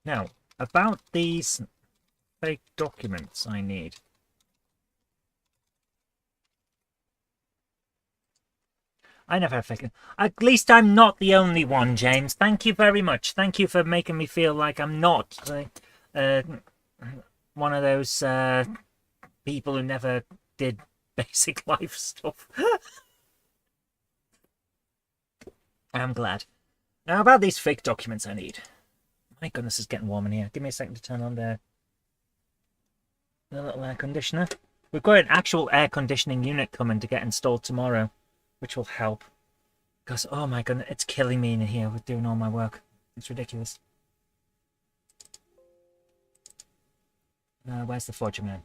Now, about these fake documents I need. I never have fake. At least I'm not the only one, James. Thank you very much. Thank you for making me feel like I'm not one of those people who never did basic life stuff. I'm glad. Now, about these fake documents I need. My goodness, it's getting warm in here. Give me a second to turn on the little air conditioner. We've got an actual air conditioning unit coming to get installed tomorrow, which will help. Because, oh my goodness, it's killing me in here with doing all my work. It's ridiculous. Where's the Forger Man?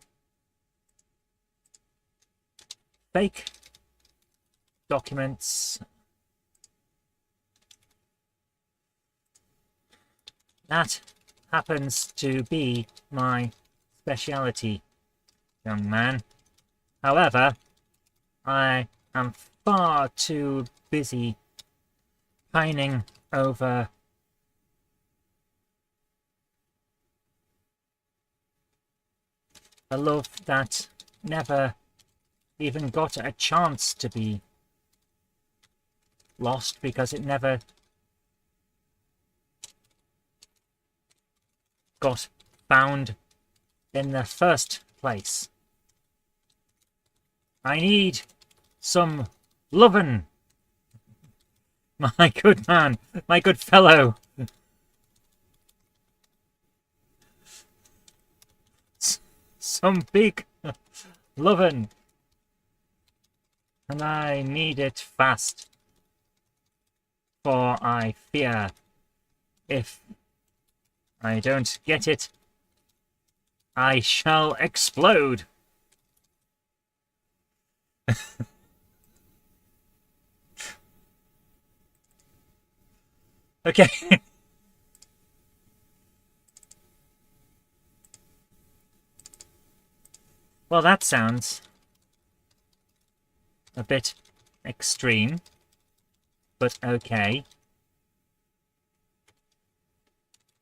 Fake documents. That happens to be my speciality, young man. However, I am far too busy pining over a love that never even got a chance to be lost because it never got found in the first place. I need some lovin', my good man, my good fellow. Some big lovin'. And I need it fast. For I fear if I don't get it, I shall explode. Okay. Well, that sounds a bit extreme, but okay.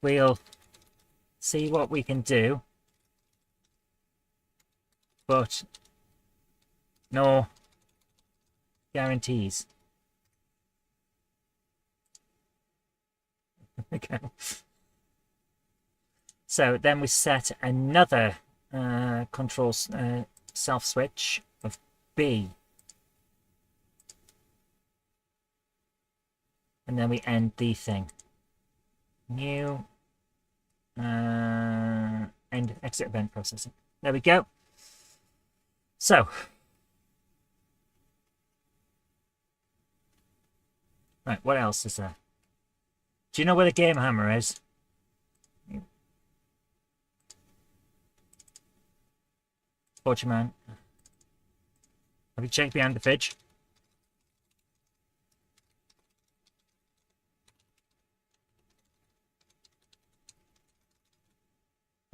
We'll see what we can do, but no guarantees. Okay. So then we set another control self switch of B, and then we end the thing. New end exit event processing. There we go. So right, what else is there? Do you know where the game hammer is? Fortune Man. Have you checked behind the fridge?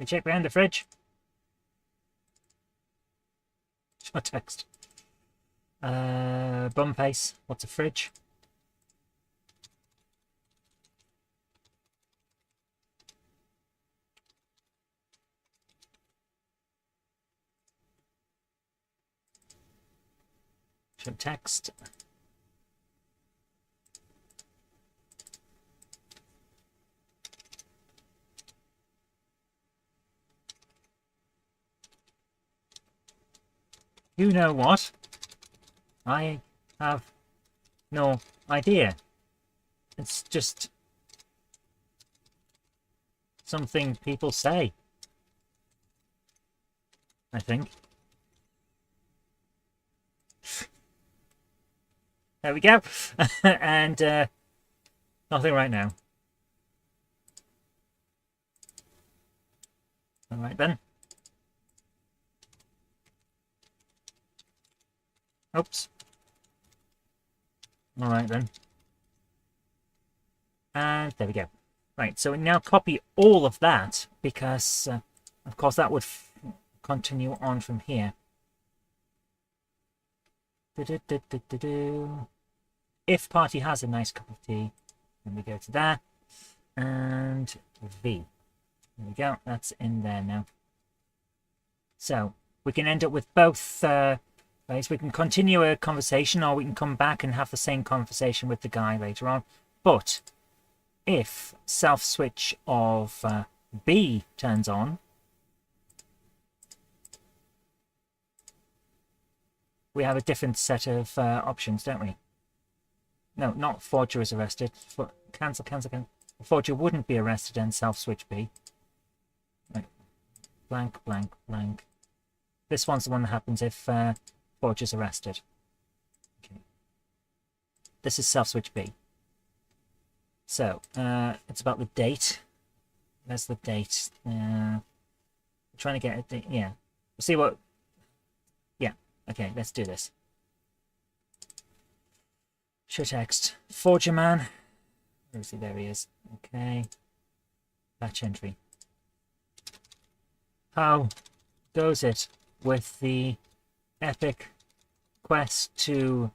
Have you checked behind the fridge? Short text. Bum face. What's a fridge? Short text. You know what? I have no idea. It's just something people say, I think. There we go. And nothing right now. All right then. Oops. All right then. And there we go. Right, so we now copy all of that because, of course, that would continue on from here. If party has a nice cup of tea, then we go to there. And V. There we go. That's in there now. So we can end up with both ways. We can continue a conversation, or we can come back and have the same conversation with the guy later on. But if self switch of B turns on, we have a different set of options, don't we? No, not Forger is arrested. Cancel. Forger wouldn't be arrested and self switch B. Right. Blank. This one's the one that happens if Forger's arrested. Okay. This is self switch B. So, it's about the date. That's the date. Trying to get it. Yeah. See what. Yeah. Okay, let's do this. Show text. Forger man. Where is he? There he is. Okay. Batch entry. How goes it with the epic quest to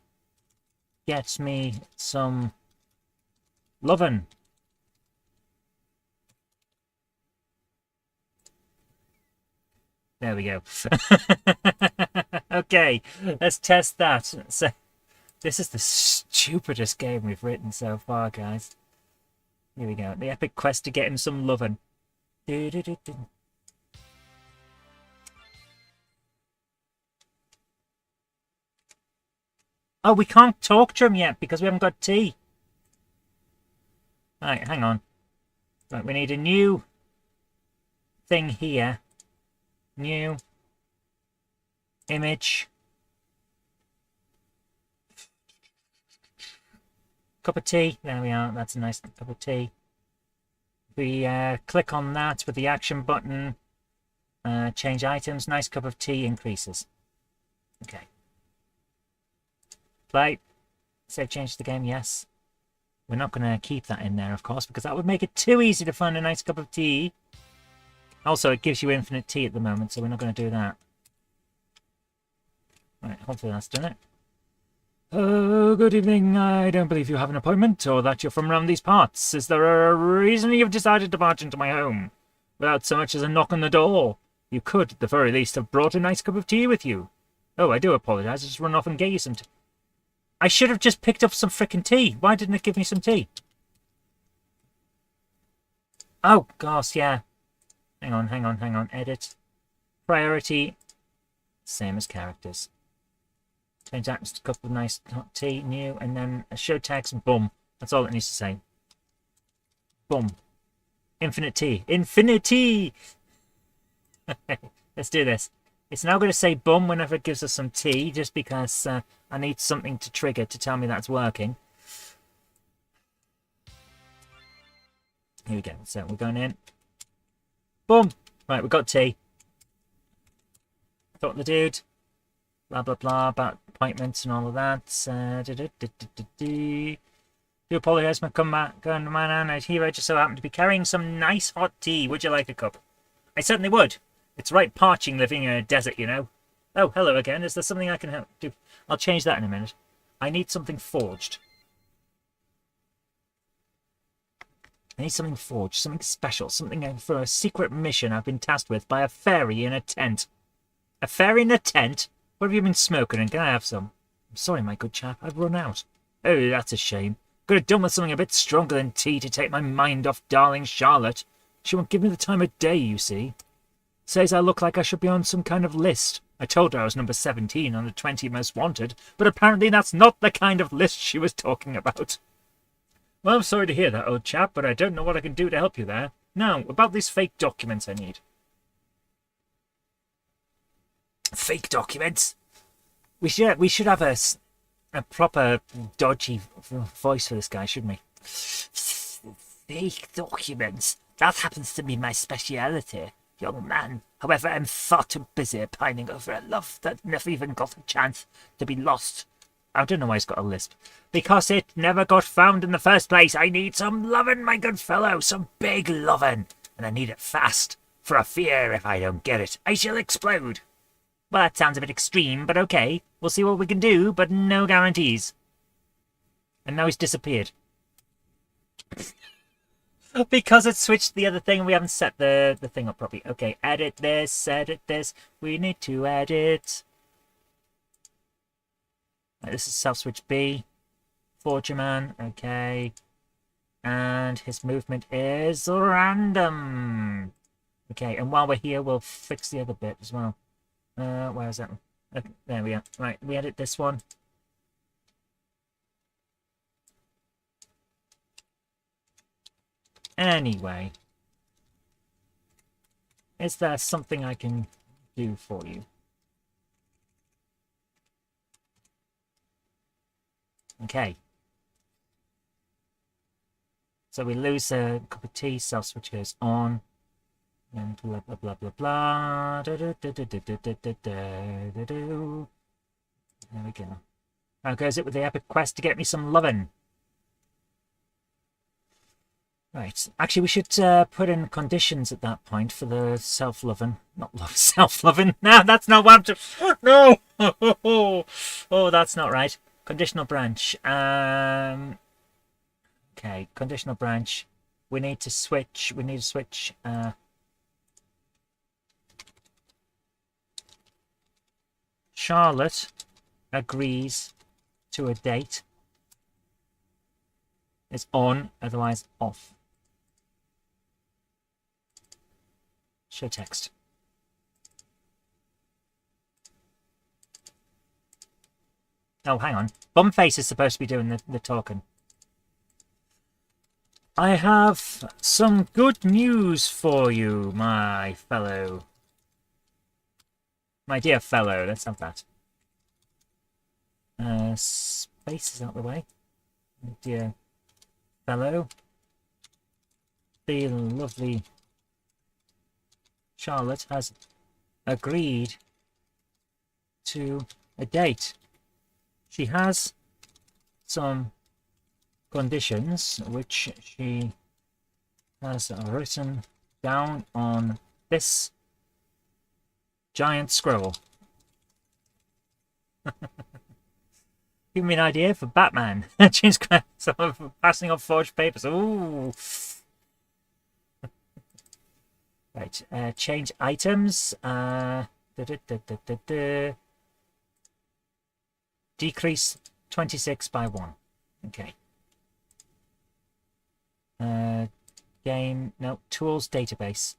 get me some lovin'? There we go. Okay, let's test that. So, this is the stupidest game we've written so far, guys. Here we go. The epic quest to get him some lovin'. Oh, we can't talk to him yet because we haven't got tea. Right, hang on. Right, we need a new thing here. New image. Cup of tea. There we are. That's a nice cup of tea. We click on that with the action button. Change items. Nice cup of tea increases. Okay. Play. Save change to the game. Yes. We're not going to keep that in there, of course, because that would make it too easy to find a nice cup of tea. Also, it gives you infinite tea at the moment, so we're not going to do that. Right, hopefully that's done it. Oh, good evening. I don't believe you have an appointment, or that you're from around these parts. Is there a reason you've decided to barge into my home without so much as a knock on the door? You could, at the very least, have brought a nice cup of tea with you. Oh, I do apologise. I just run off and get you some tea. I should have just picked up some frickin' tea. Why didn't it give me some tea? Oh, gosh, yeah. Hang on. Edit. Priority. Same as characters. Change that to a cup of nice hot tea, new, and then a show text, boom. That's all it needs to say. Boom. Infinite tea. Infinite tea! Let's do this. It's now going to say boom whenever it gives us some tea, just because I need something to trigger to tell me that's working. Here we go. So we're going in. Boom! Right, we've got tea. Talk to the dude. Blah, blah, blah, about appointments and all of that. Do apologise for come back. Going, man, I hear I just so happen to be carrying some nice hot tea. Would you like a cup? I certainly would. It's right parching living in a desert, you know. Oh, hello again. Is there something I can help do? I'll change that in a minute. I need something forged. I need something forged, something special, something for a secret mission I've been tasked with by a fairy in a tent. A fairy in a tent? What have you been smoking, and can I have some? I'm sorry, my good chap, I've run out. Oh, that's a shame. Could have done with something a bit stronger than tea to take my mind off darling Charlotte. She won't give me the time of day, you see. Says I look like I should be on some kind of list. I told her I was number 17 on the 20 most wanted, but apparently that's not the kind of list she was talking about. Well, I'm sorry to hear that, old chap, but I don't know what I can do to help you there. Now, about these fake documents I need. Fake documents? We should have a proper dodgy voice for this guy, shouldn't we? Fake documents? That happens to be my speciality, young man. However, I'm far too busy pining over a love that never even got a chance to be lost. I don't know why he's got a lisp. Because it never got found in the first place. I need some lovin', my good fellow. Some big lovin'. And I need it fast. For I fear if I don't get it, I shall explode. Well, that sounds a bit extreme, but okay. We'll see what we can do, but no guarantees. And now he's disappeared. Because it switched the other thing and we haven't set the thing up properly. Okay, edit this, edit this. We need to edit. Right, this is self-switch B. Forger man, okay. And his movement is random. Okay, and while we're here, we'll fix the other bit as well. Where is that one? Okay, there we are. Right, we edit this one. Anyway. Is there something I can do for you? Okay. So we lose a cup of tea, self switch goes on. And blah blah blah blah blah. There we go. How goes it with the epic quest to get me some lovin'? Right. Actually, we should put in conditions at that point for the self-loving. Not love, self-loving. No, that's not what I'm No! Oh, that's not right. Conditional branch. Okay, conditional branch. We need to switch. Charlotte agrees to a date. It's on, otherwise off. Show text. Oh, hang on. Bumface is supposed to be doing the talking. I have some good news for you, my fellow. My dear fellow, let's have that. Space is out the way. My dear fellow. The lovely Charlotte has agreed to a date. She has some conditions which she has written down on this giant scroll. Give me an idea for Batman. Change some passing off forged papers. Ooh. Right. Change items. Decrease 26 by 1. Okay. Game. No. Tools database.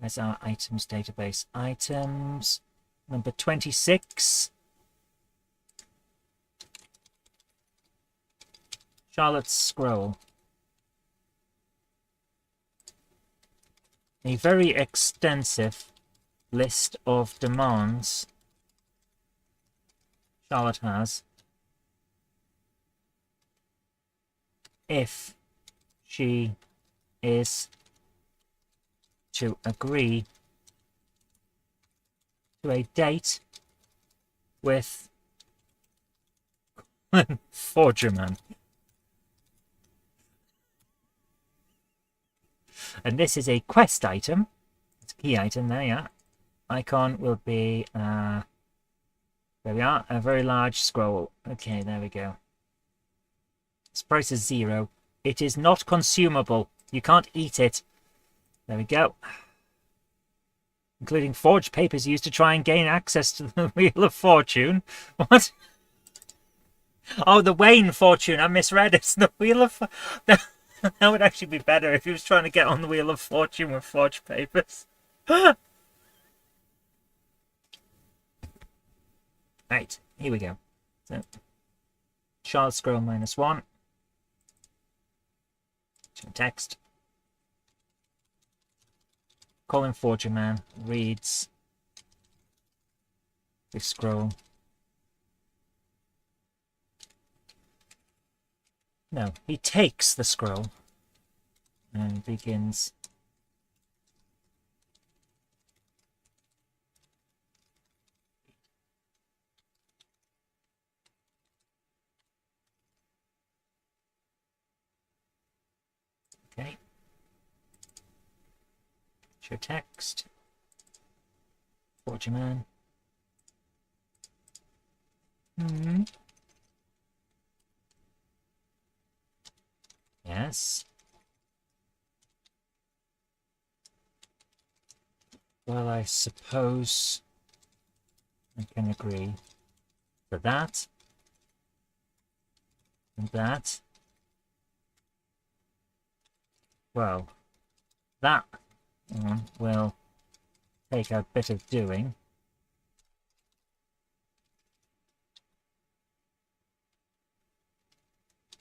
There's our items database. Items. Number 26. Charlotte's scroll. A very extensive list of demands Charlotte has if she is to agree to a date with Forgerman. And this is a quest item. It's a key item there, yeah. Icon will be, there we are, a very large scroll. Okay, there we go. Its price is 0. It is not consumable. You can't eat it. There we go. Including forged papers used to try and gain access to the Wheel of Fortune. What? Oh, the Wayne Fortune. I misread it. It's the Wheel of... That would actually be better if he was trying to get on the Wheel of Fortune with forged papers. Right, here we go. So, Charles scroll -1. Text. Colin Forgerman reads the scroll. No, he takes the scroll and begins okay. Show text. Forgerman. Yes. Well, I suppose I can agree to that and that. Well, that one will take a bit of doing.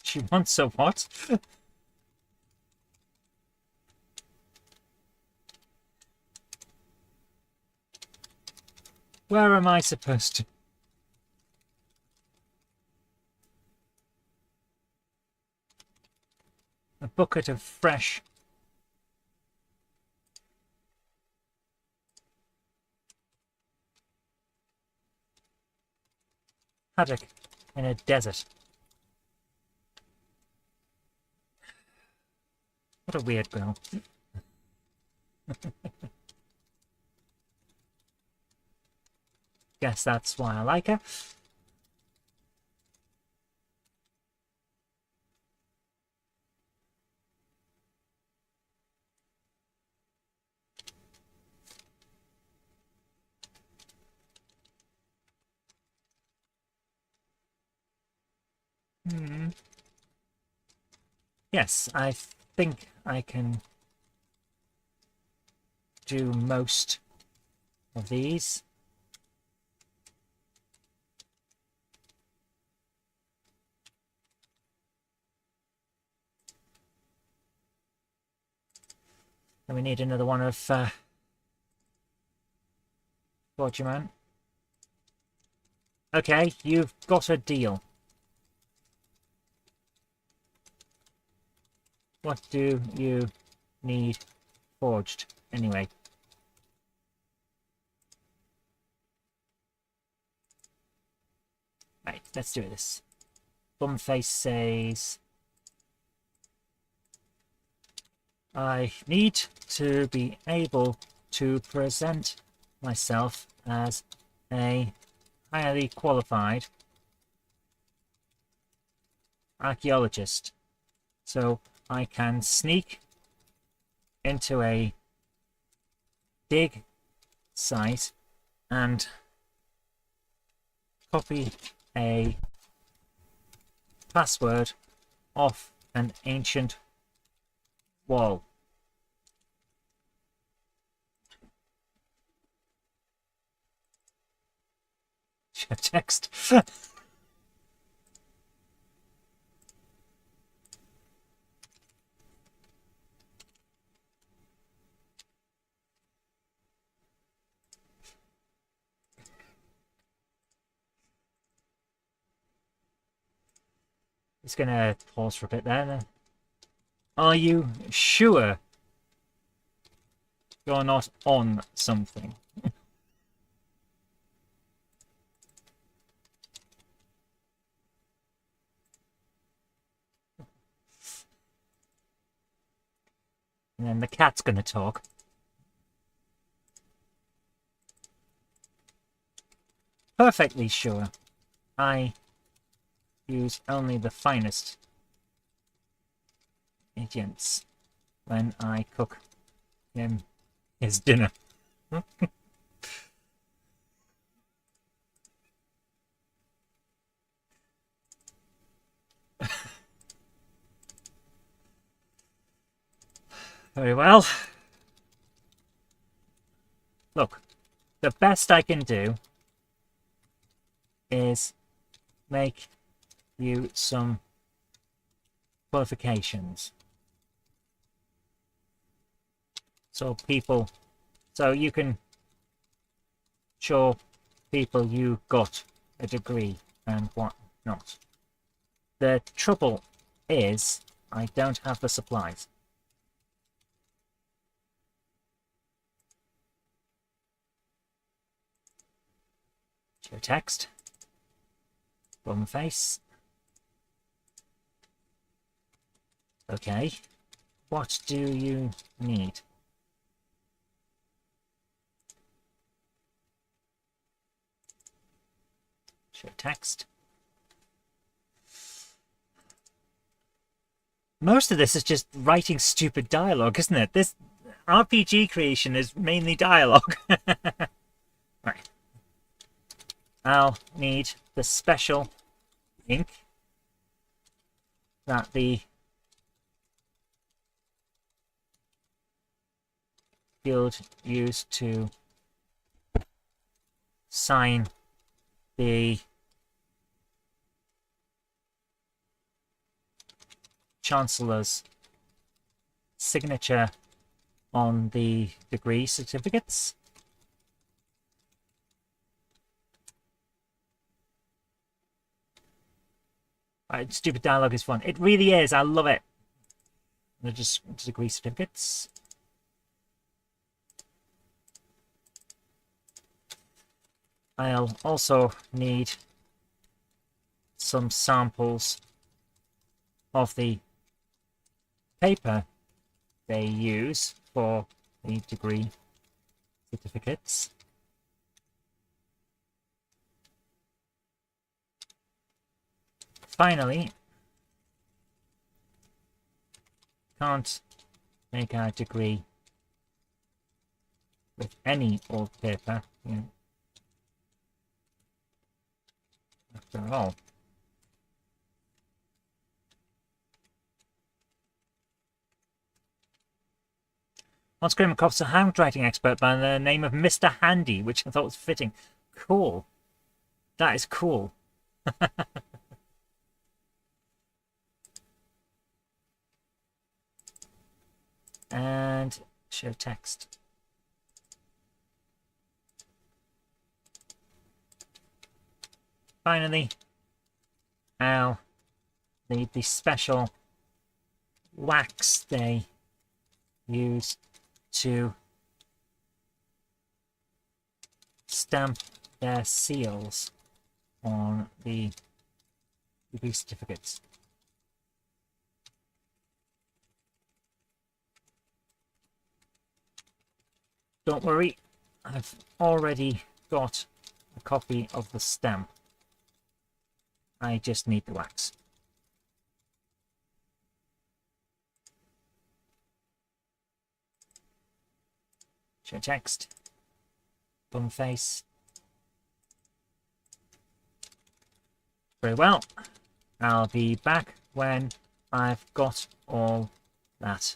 She wants a what? Where am I supposed to? a bucket of fresh haddock in a desert. What a weird girl. Guess that's why I like her. Yes, I think I can do most of these. And we need another one of Forgeman. Okay, you've got a deal. What do you need forged anyway? Right, let's do this. Bumface says, I need to be able to present myself as a highly qualified archaeologist, so I can sneak into a dig site and copy a password off an ancient wall. Text. It's gonna pause for a bit there. Are you sure you're not on something? And then the cat's gonna talk. Perfectly sure. I use only the finest ingredients when I cook him his dinner. Very well. Look, the best I can do is make you some qualifications. So you can show people you got a degree and what not. The trouble is, I don't have the supplies. Your text. Bum face. Okay. What do you need? Show text. Most of this is just writing stupid dialogue, isn't it? This RPG creation is mainly dialogue. Right. I'll need the special ink that the guild used to sign the Chancellor's signature on the degree certificates. Right, stupid dialogue is fun. It really is. I love it. the degree certificates. I'll also need some samples of the paper they use for the degree certificates. Finally, can't make our degree with any old paper, you know, after all. On screen across a handwriting expert by the name of Mr. Handy, which I thought was fitting. Cool. That is cool. And show text. Finally, I'll need the special wax they use to stamp their seals on the degree certificates. Don't worry, I've already got a copy of the stamp. I just need the wax. Show text. Bum face. Very well. I'll be back when I've got all that.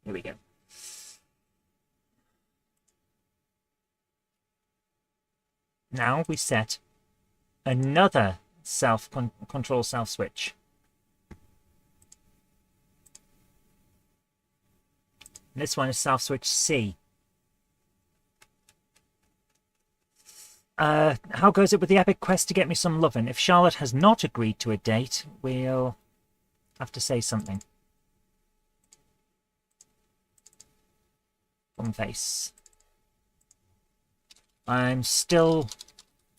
Here we go. Now we set another control self switch. This one is self switch C. How goes it with the epic quest to get me some lovin'? If Charlotte has not agreed to a date, we'll have to say something. Bum face. I'm still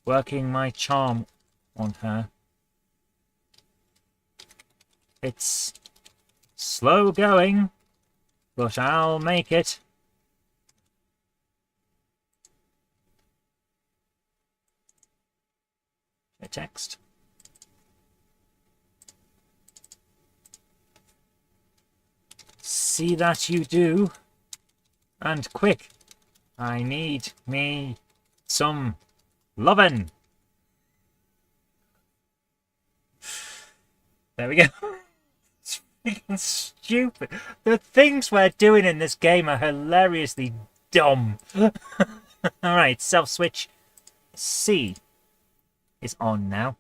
working my charm on her. It's slow going, but I'll make it. A text. See that you do. And quick. I need me some lovin'. There we go. It's freaking stupid. The things we're doing in this game are hilariously dumb. Alright, self switch C is on now.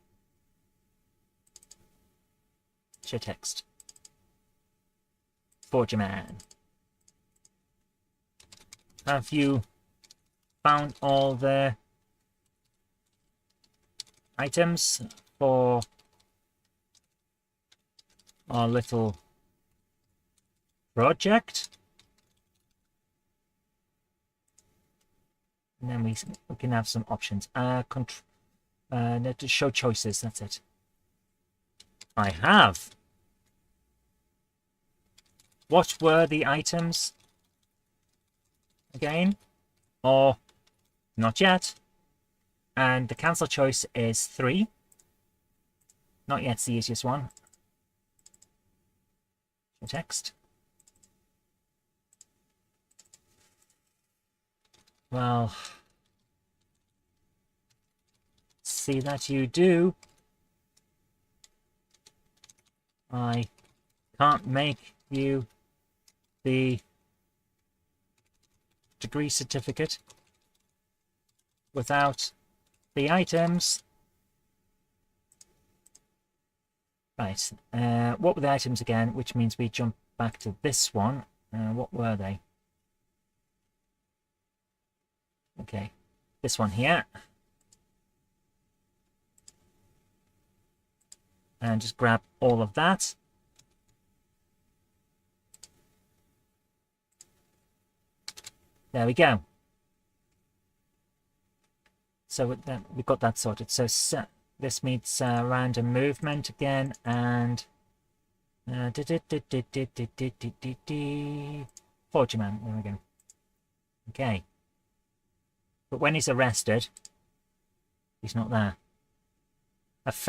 Show text. Forger man. Have you found all the items for our little project? And then we can have some options. To show choices, that's it. I have. What were the items again? Or not yet. And the cancel choice is 3. Not yet's the easiest one. Text. Well, see that you do. I can't make you the degree certificate without the items. Right, what were the items again? Which means we jump back to this one. What were they? Okay, this one here. And just grab all of that. There we go. So we've got that sorted. So this meets random movement again, and Fortune Man. There we go. Okay. But when he's arrested, he's not there.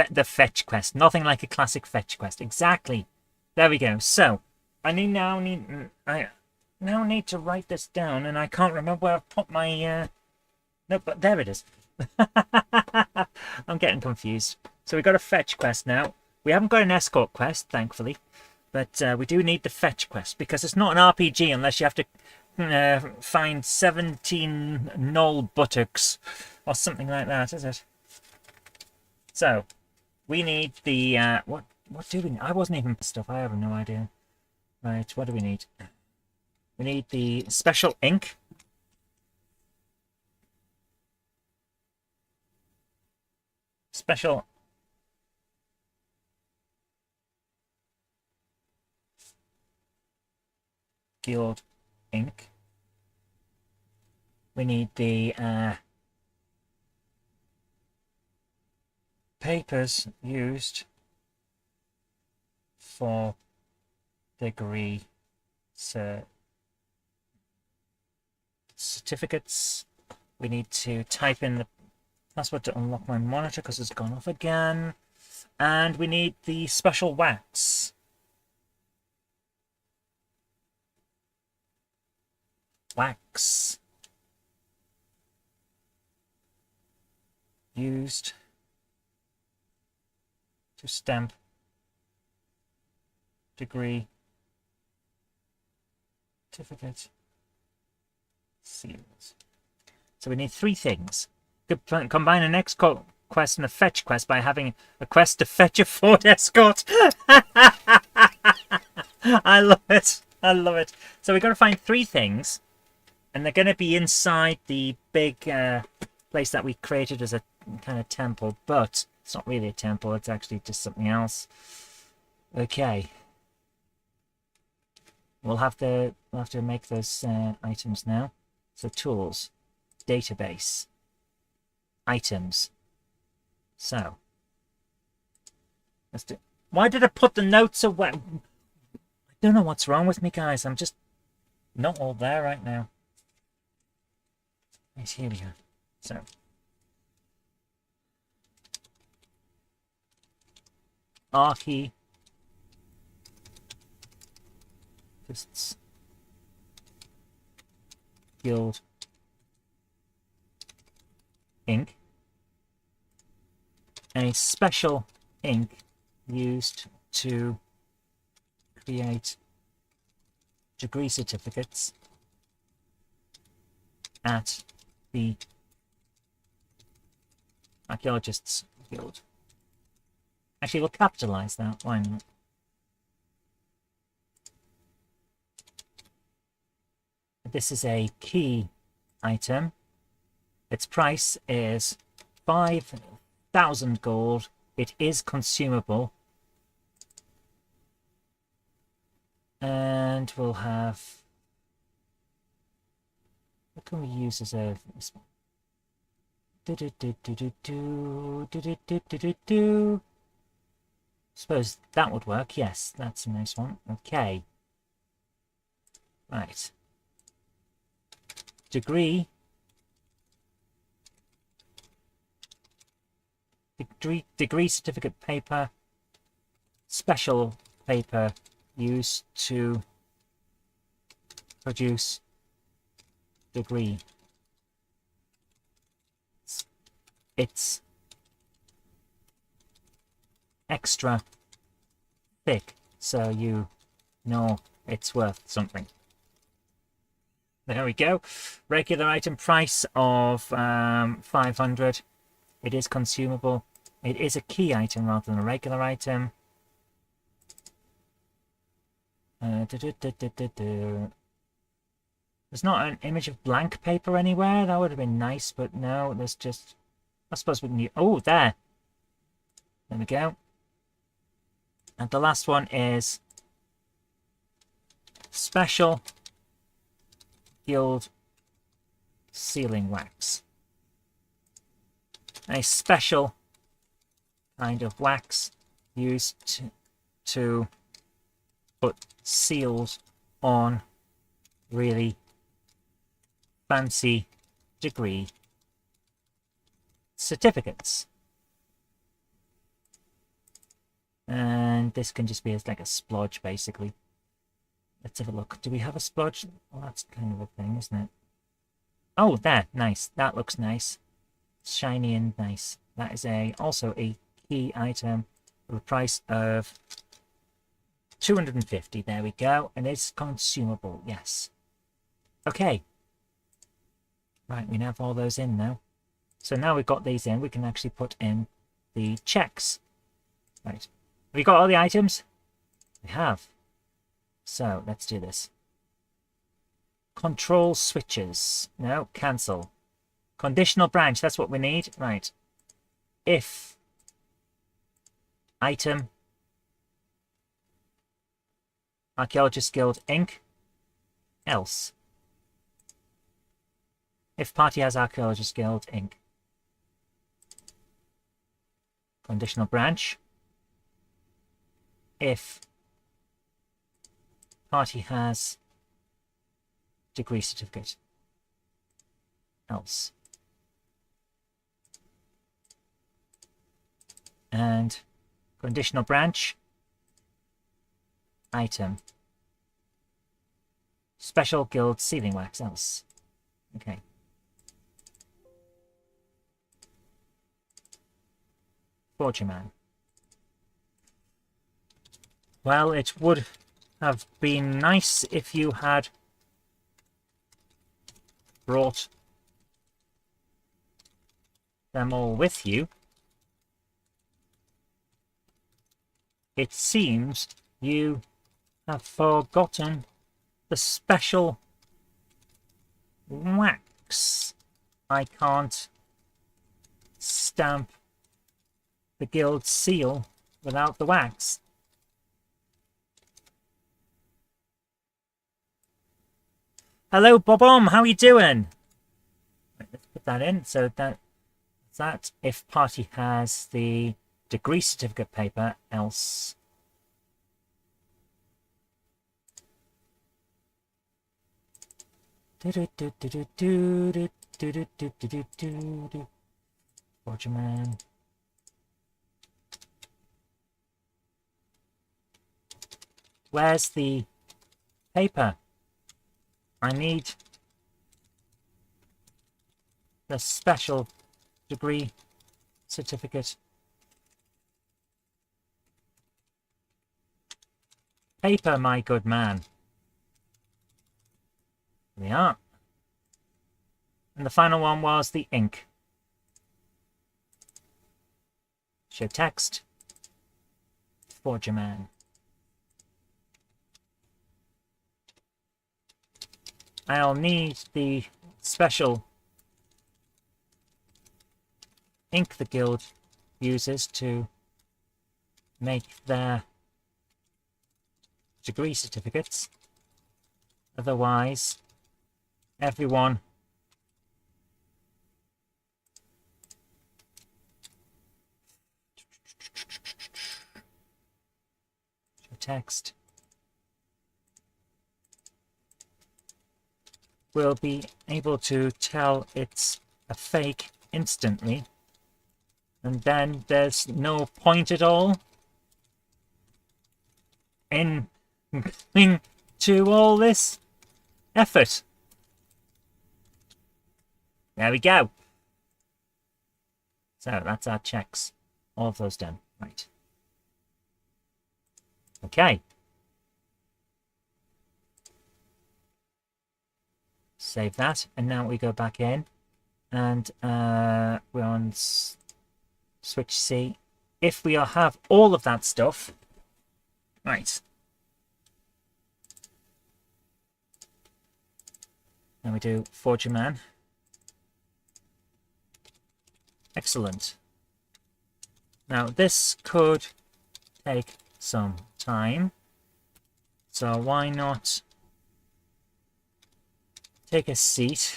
The fetch quest. Nothing like a classic fetch quest. Exactly. There we go. So I now need to write this down, and I can't remember where I've put my no, but there it is. I'm getting confused. So we've got a fetch quest now. We haven't got an escort quest, thankfully, but we do need the fetch quest because it's not an RPG unless you have to find 17 null buttocks or something like that, is it? So we need the what do we need? I wasn't even stuff. I have no idea. Right, what do we need? We need the special ink. Special guild ink. We need the papers used for degree certificates. We need to type in the password to unlock my monitor because it's gone off again. And we need the special wax. Wax. Used to stamp degree certificate seals. So we need 3 things. Combine an escort quest and a fetch quest by having a quest to fetch a Ford Escort. I love it. I love it. So we've got to find 3 things, and they're going to be inside the big place that we created as a kind of temple, but it's not really a temple. It's actually just something else. Okay. We'll have to make those items now. So tools, database, items. So let's do. Why did I put the notes away? I don't know what's wrong with me, guys. I'm just not all there right now. Right, here we go. So Archie. Just guild ink. A special ink used to create degree certificates at the Archaeologists Guild. Actually, we'll capitalize that. Why not? This is a key item. Its price is 5,000 gold. It is consumable. And we'll have... What can we use as a... Suppose that would work. Yes, that's a nice one. Okay. Right. Degree certificate paper, special paper used to produce degree. It's extra thick, so you know it's worth something. There we go. Regular item price of 500. It is consumable. It is a key item rather than a regular item. There's not an image of blank paper anywhere. That would have been nice, but no, there's just... I suppose we can use... Oh, there! There we go. And the last one is special guild sealing wax. A special kind of wax used to put seals on really fancy degree certificates. And this can just be as like a splodge, basically. Let's have a look. Do we have a splodge? Well, that's kind of a thing, isn't it? Oh, there. Nice. That looks nice. Shiny and nice. That is also a key item for the price of 250. There we go. And it's consumable. Yes. Okay. Right, we have all those in now. So now we've got these in, we can actually put in the checks. Right. Have we got all the items? We have. So let's do this. Control switches. No, cancel. Conditional branch, that's what we need. Right. If item Archaeologist Guild Inc. Else. If party has Archaeologist Guild Inc. Conditional branch. If party has degree certificate. Else. And conditional branch. Item. Special guild sealing wax. Else. Okay. Forgeman. Well, it would have been nice if you had brought them all with you. It seems you have forgotten the special wax. I can't stamp the guild seal without the wax. Hello, Bob-omb, how are you doing? Right, let's put that in. So that if party has the degree certificate paper, else. Forgeman. Where's the paper? I need the special degree certificate. Paper, my good man. There we are. And the final one was the ink. Show text. Forgeman. I'll need the special ink the guild uses to make their degree certificates. Otherwise, everyone show text will be able to tell it's a fake instantly, and then there's no point at all in going to all this effort. There we go. So that's our checks. All of those done. Right. Okay. Save that, and now we go back in, and we're on switch C. If we have all of that stuff, right. Then we do Forgeman. Excellent. Now this could take some time, so why not take a seat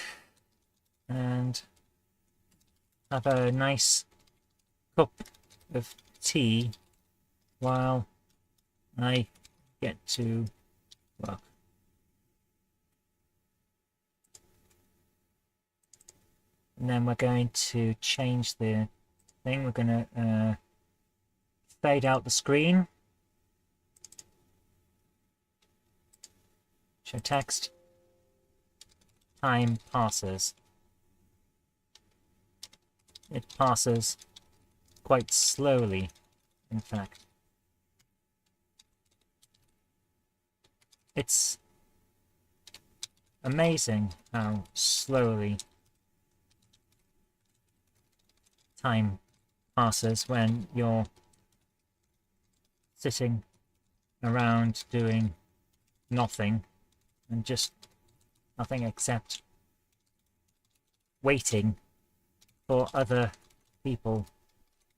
and have a nice cup of tea while I get to work. And then we're going to change the thing. We're going to fade out the screen. Show text. Time passes. It passes quite slowly, in fact. It's amazing how slowly time passes when you're sitting around doing nothing, and just nothing except waiting for other people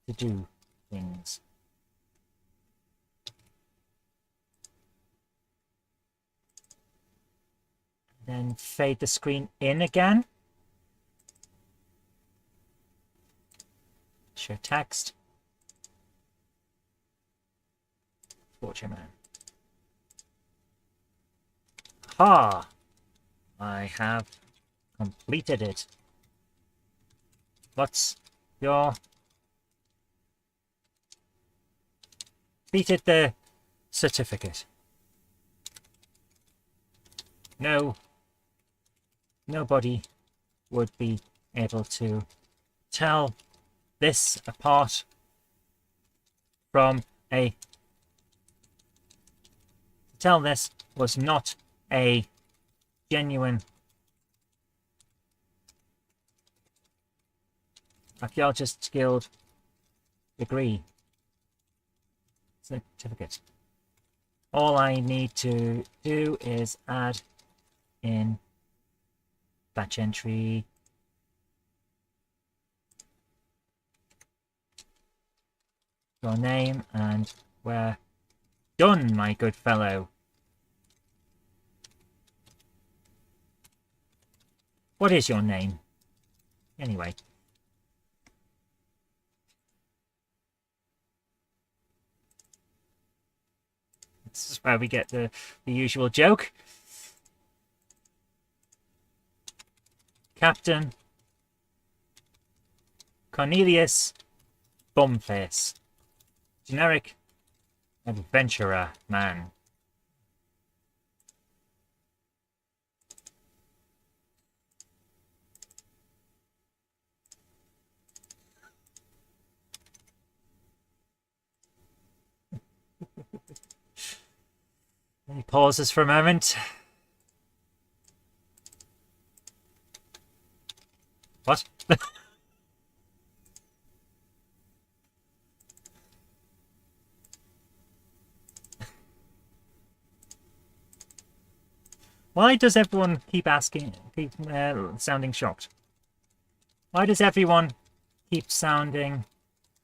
to do things. Then fade the screen in again. Show text. Fortune Man. Ha! I have completed it. What's your... Completed the certificate. No. Nobody would be able to tell this apart from a... Tell this was not a genuine Archaeologist Guild degree certificate. All I need to do is add in batch entry, your name, and we're done, my good fellow. What is your name? Anyway. This is where we get the usual joke. Captain Cornelius Bumface. Generic adventurer man. He pauses for a moment. What? Why does everyone keep sounding shocked? Why does everyone keep sounding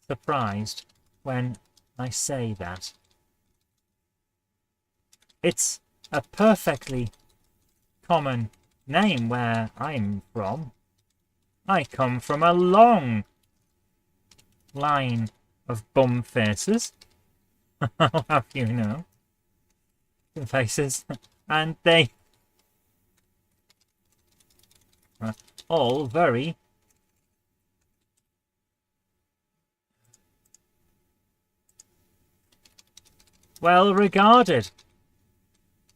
surprised when I say that? It's a perfectly common name where I'm from. I come from a long line of bum faces. I'll have you know. Faces. And they are all very well regarded.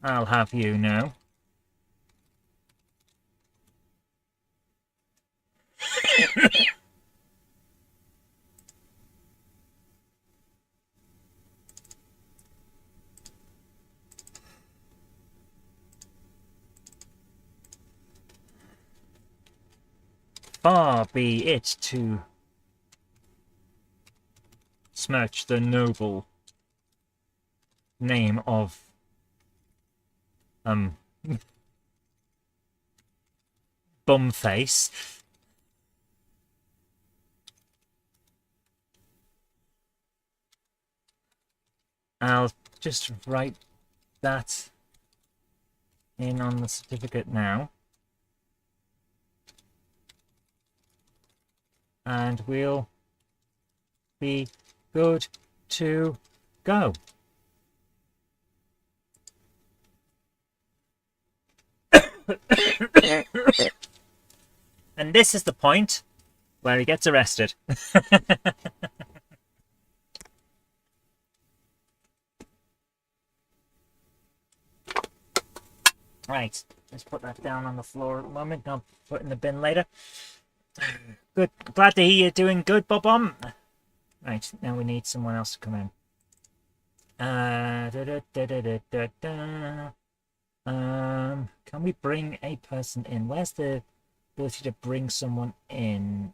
I'll have you know. Far be it to smirch the noble name of Bumface. I'll just write that in on the certificate now. And we'll be good to go. And this is the point where he gets arrested. Right, let's put that down on the floor at the moment. I'll put it in the bin later. Good. Glad to hear you're doing good, Bob-Omb. Right, now we need someone else to come in. Can we bring a person in? Where's the ability to bring someone in?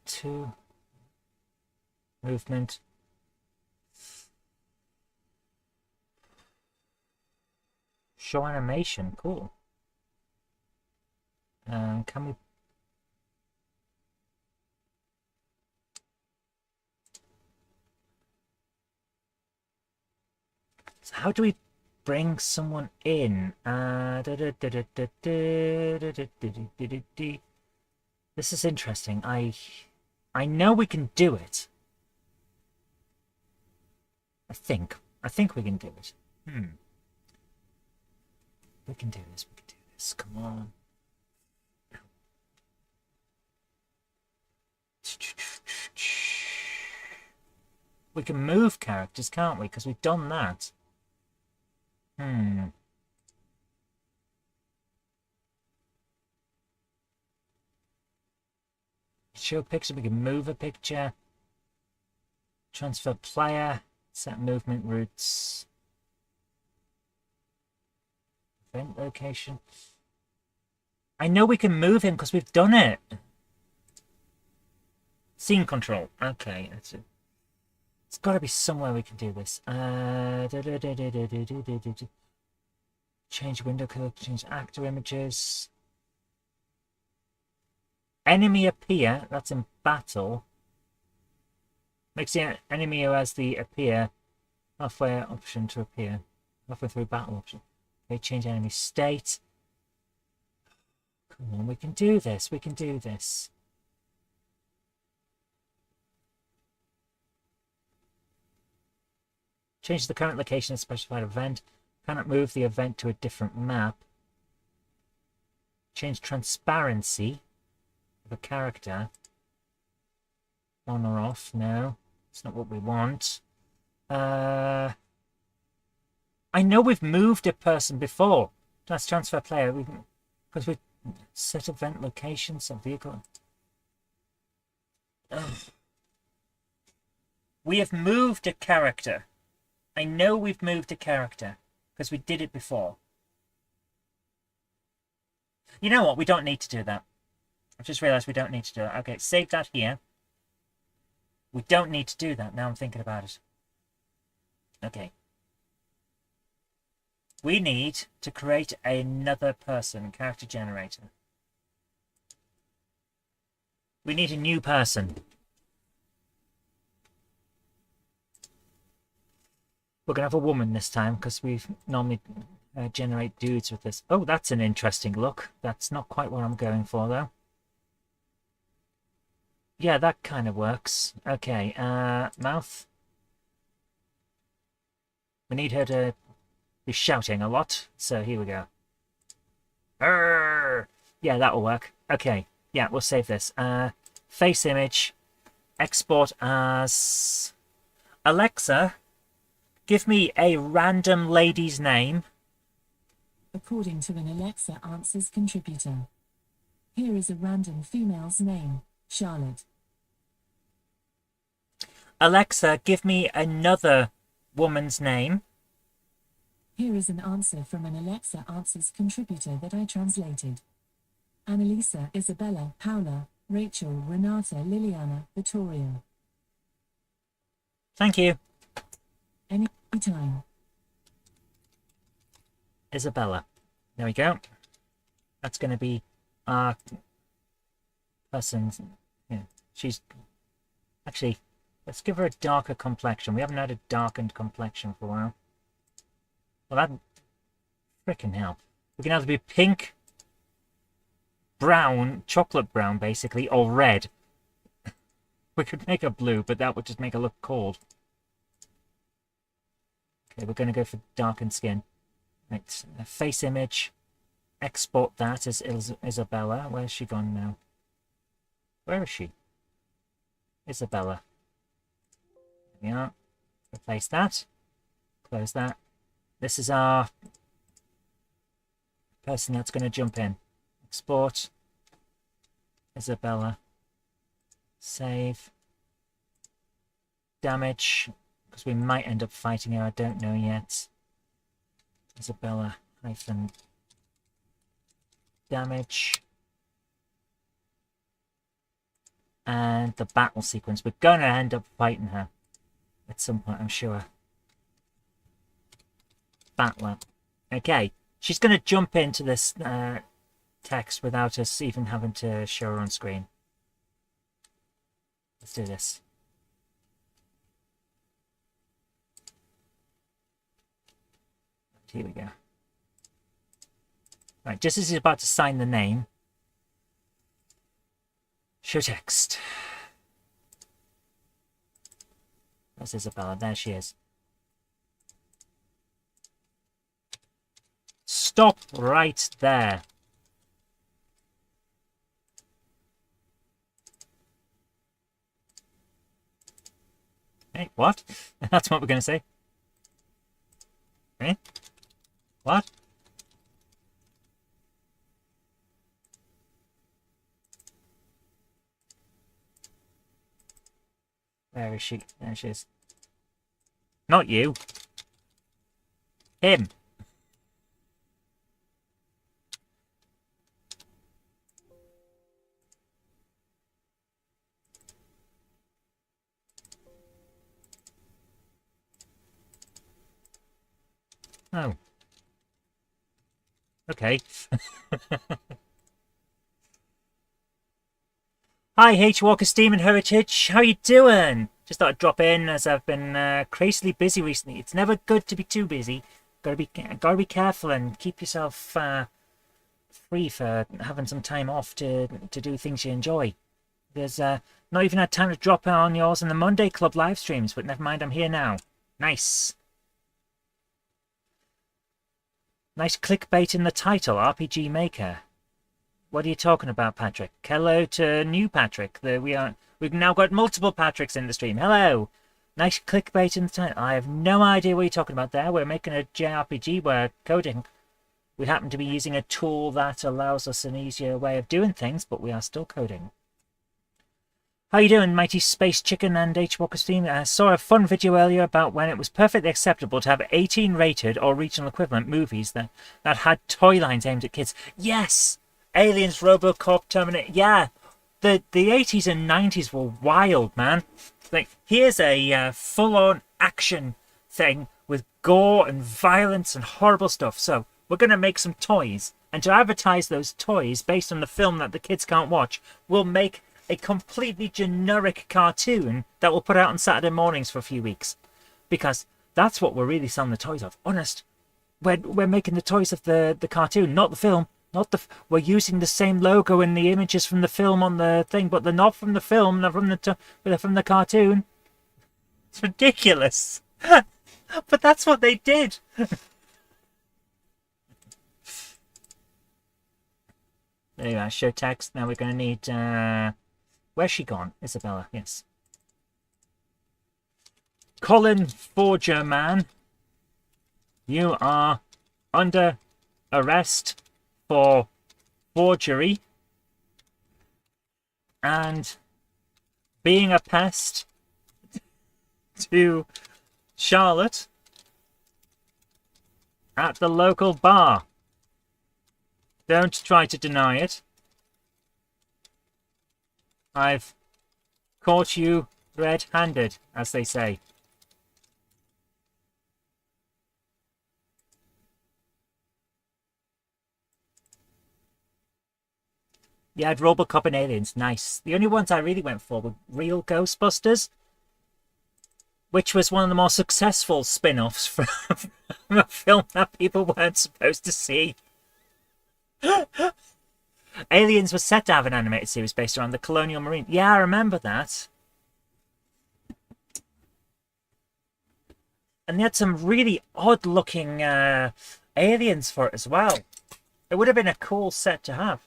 Two. Movement. Show animation, cool. Can we... So how do we bring someone in? This is interesting. I know we can do it. I think we can do it. We can do this. We can do this. Come on. We can move characters, can't we? Because we've done that. Show a picture. We can move a picture. Transfer player. Set movement routes. Event location. I know we can move him because we've done it. Scene control. Okay, that's it. It's got to be somewhere we can do this. Change window color, change actor images. Enemy appear. That's in battle. Makes the enemy who has the appear halfway option to appear. Halfway through battle option. Okay, change enemy state. Come on, we can do this. We can do this. Change the current location of a specified event. Cannot move the event to a different map. Change transparency of a character. On or off? No, it's not what we want. I know we've moved a person before. That's transfer player. Because we set event location, set vehicle. We have moved a character. I know we've moved a character because we did it before. You know what? We don't need to do that. I've just realized we don't need to do that. Okay, save that here. We don't need to do that. Now I'm thinking about it. Okay. We need to create another person, character generator. We need a new person. We're going to have a woman this time because we normally generate dudes with this. Oh, that's an interesting look. That's not quite what I'm going for, though. Yeah, that kind of works. Okay, mouth. We need her to be shouting a lot, so here we go. Arr! Yeah, that'll work. Okay, yeah, we'll save this. Face image. Export as... Alexa, give me a random lady's name. According to an Alexa Answers contributor. Here is a random female's name, Charlotte. Alexa, give me another woman's name. Here is an answer from an Alexa Answers contributor that I translated. Annalisa, Isabella, Paula, Rachel, Renata, Liliana, Vittoria. Thank you. Anytime. Isabella. There we go. That's going to be our person. Yeah, she's... Actually, let's give her a darker complexion. We haven't had a darkened complexion for a while. Well, that frickin' hell. We can either be pink brown, chocolate brown, basically, or red. We could make her blue, but that would just make her look cold. Okay, we're going to go for darkened skin. Right, face image. Export that as Isabella. Where's she gone now? Where is she? Isabella. There we are. Replace that. Close that. This is our person that's going to jump in. Export. Isabella. Save. Damage. Because we might end up fighting her. I don't know yet. Isabella hyphen damage. And the battle sequence. We're going to end up fighting her at some point, I'm sure. Battler. Okay. She's going to jump into this text without us even having to show her on screen. Let's do this. Here we go. Right, just as he's about to sign the name, show text. That's Isabella. There she is. Stop right there. Hey, what? That's what we're going to say. Eh? What? Where is she? There she is. Not you. Him. Oh. Okay. Hi, H Walker, Steam and Heritage. How you doing? Just thought I'd drop in as I've been crazily busy recently. It's never good to be too busy. Gotta be careful and keep yourself free for having some time off to do things you enjoy. There's not even had time to drop on yours in the Monday Club live streams, but never mind, I'm here now. Nice. Nice clickbait in the title, RPG Maker. What are you talking about, Patrick? Hello to new Patrick. We've now got multiple Patricks in the stream. Hello. Nice clickbait in the title. I have no idea what you're talking about there. We're making a JRPG. We're coding. We happen to be using a tool that allows us an easier way of doing things, but we are still coding. How you doing, Mighty Space Chicken and H Walker Steam? I saw a fun video earlier about when it was perfectly acceptable to have 18 rated or regional equivalent movies that had toy lines aimed at kids. Yes! Aliens, Robocop, Terminator. Yeah, the 80s and 90s were wild, man. Like, here's a full-on action thing with gore and violence and horrible stuff. So we're going to make some toys. And to advertise those toys based on the film that the kids can't watch, we'll make a completely generic cartoon that we'll put out on Saturday mornings for a few weeks. Because that's what we're really selling the toys of. Honest. We're making the toys of the cartoon, not the film. We're using the same logo and the images from the film on the thing, but they're not from the film. They're from the cartoon. It's ridiculous, but that's what they did. There you are. Show text. Now we're going to need. Where's she gone? Isabella. Yes. Colin Forger Man, you are under arrest for forgery and being a pest to Charlotte at the local bar. Don't try to deny it. I've caught you red-handed, as they say. Yeah, I'd Robocop and Aliens. Nice. The only ones I really went for were Real Ghostbusters, which was one of the more successful spin-offs from a film that people weren't supposed to see. Aliens was set to have an animated series based around the Colonial Marine. Yeah, I remember that. And they had some really odd-looking aliens for it as well. It would have been a cool set to have.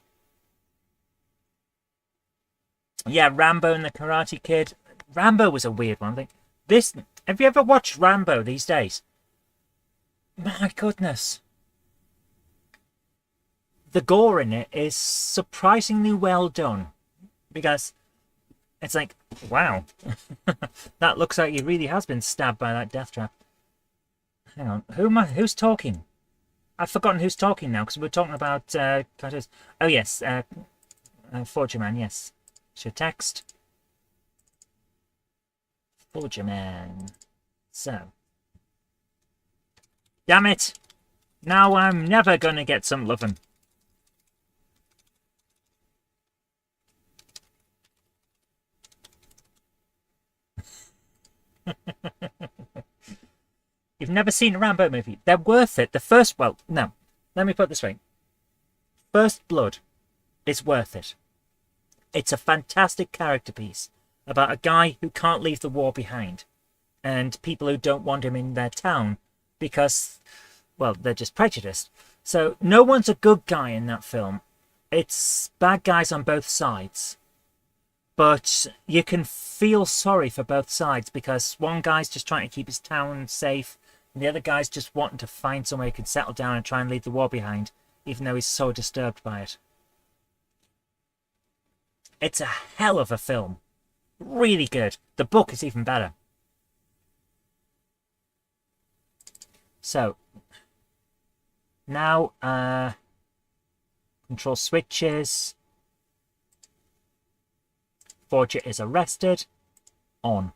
Yeah, Rambo and the Karate Kid. Rambo was a weird one, I think. Have you ever watched Rambo these days? My goodness. The gore in it is surprisingly well done. Because it's like, wow. That looks like he really has been stabbed by that death trap. Hang on. Who's talking? I've forgotten who's talking now, because we're talking about oh yes, Forger Man, yes. It's your text. Forger Man. So. Damn it! Now I'm never gonna get some lovin'. You've never seen a Rambo movie. They're worth it. Well, no. Let me put it this way. First Blood is worth it. It's a fantastic character piece about a guy who can't leave the war behind and people who don't want him in their town because, well, they're just prejudiced. So no one's a good guy in that film. It's bad guys on both sides. But you can feel sorry for both sides because one guy's just trying to keep his town safe and the other guy's just wanting to find somewhere he can settle down and try and leave the war behind, even though he's so disturbed by it. It's a hell of a film. Really good. The book is even better. So, now, control switches. Forger is arrested. On.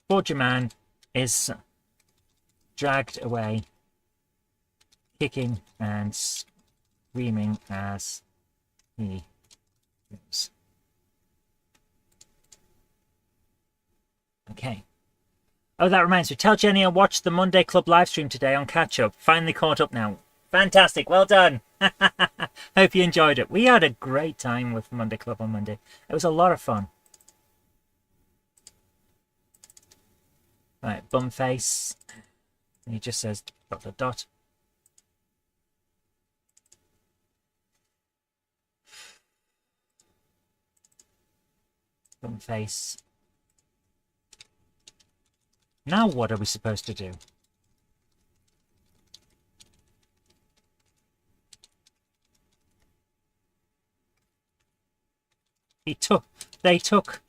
Forger Man is dragged away, kicking and screaming as he moves. Okay. Oh, that reminds me. Tell Jenny I watched the Monday Club live stream today on Catch Up. Finally caught up now. Fantastic. Well done. Hope you enjoyed it. We had a great time with Monday Club on Monday. It was a lot of fun. Right, bum face. And he just says ... Bum face. Now what are we supposed to do? They took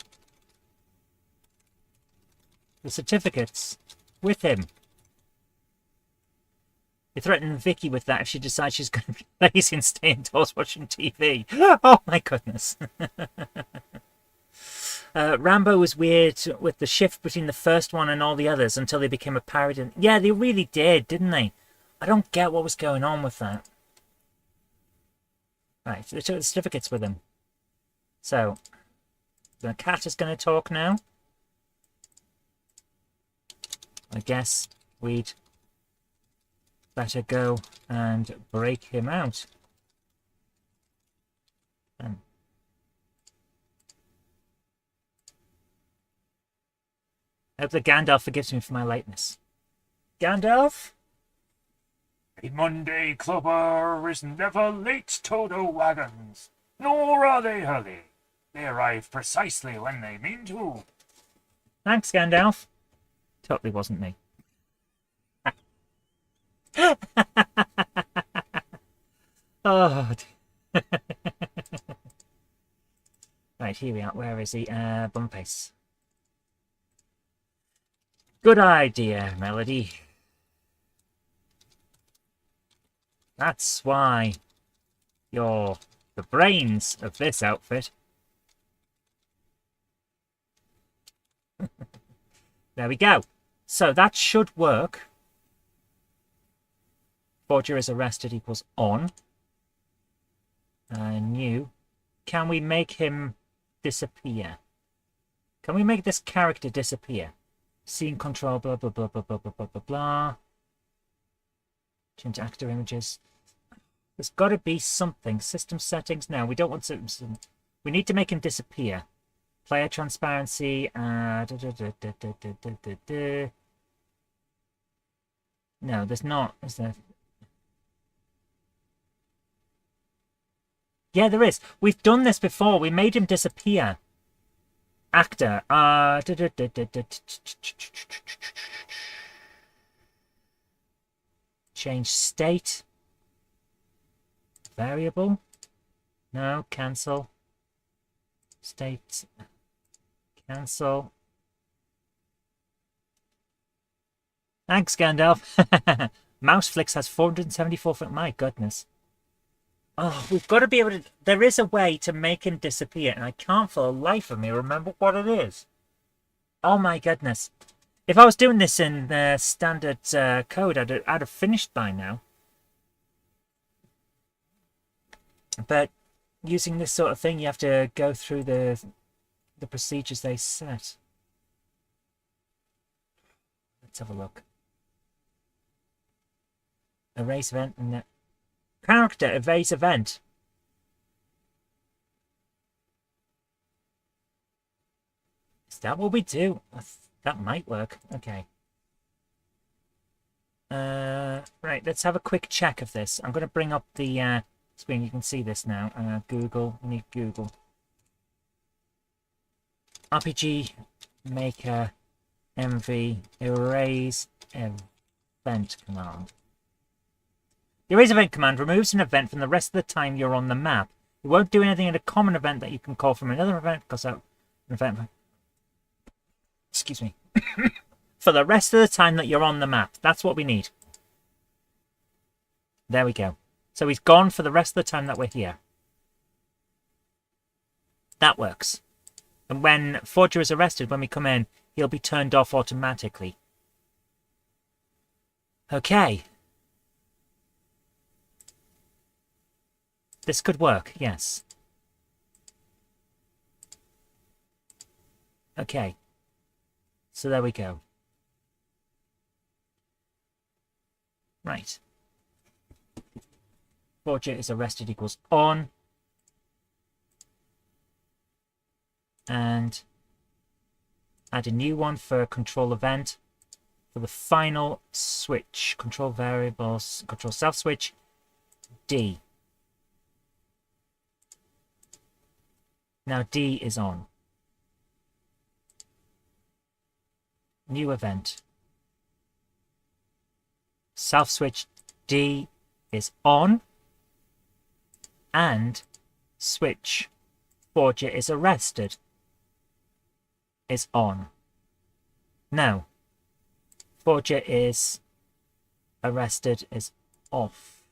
the certificates with him. He threatened Vicky with that if she decides she's going to be lazy and stay indoors watching TV. Oh my goodness. Rambo was weird with the shift between the first one and all the others until they became a parody. Yeah, they really did, didn't they? I don't get what was going on with that. Right, so they took the certificates with them. So, the cat is going to talk now. I guess we'd better go and break him out. I hope that Gandalf forgives me for my lateness. Gandalf? A Monday clubber is never late to the wagons, nor are they early. They arrive precisely when they mean to. Thanks, Gandalf. Totally wasn't me. Oh. Right, here we are. Where is he? Bumface. Good idea, Melody. That's why you're the brains of this outfit. There we go. So that should work. Forger is arrested equals on. New. Can we make him disappear? Can we make this character disappear? Scene control, blah, blah, blah, blah, blah, blah, blah, blah, blah. Change actor images. There's got to be something. System settings. No, we don't want to. We need to make him disappear. Player transparency. No, there's not. Is there? Yeah, there is. We've done this before. We made him disappear. Actor. Change state. Variable. No, cancel. State. Cancel. Thanks, Gandalf. Mouseflix has 474 foot. My goodness. Oh, we've got to be able to... There is a way to make him disappear, and I can't for the life of me remember what it is. Oh my goodness. If I was doing this in the standard code, I'd have finished by now. But using this sort of thing, you have to go through the procedures they set. Let's have a look. Erase event and character erase event. Is that what we do? That might work. Okay. Right, let's have a quick check of this. I'm going to bring up the screen. You can see this now. Google. We need Google. RPG Maker MV erase event command. The erase event command removes an event from the rest of the time you're on the map. It won't do anything in a common event that you can call from another event because that event. Excuse me. For the rest of the time that you're on the map. That's what we need. There we go. So he's gone for the rest of the time that we're here. That works. And when Forger is arrested, when we come in, he'll be turned off automatically. Okay. This could work, yes. Okay. So there we go. Right. Forger is arrested equals on. And add a new one for control event. For the final switch, control variables, control self switch, D. Now D is on. New event. Self switch D is on. And switch Forger is arrested is on. No. Forger is arrested is off.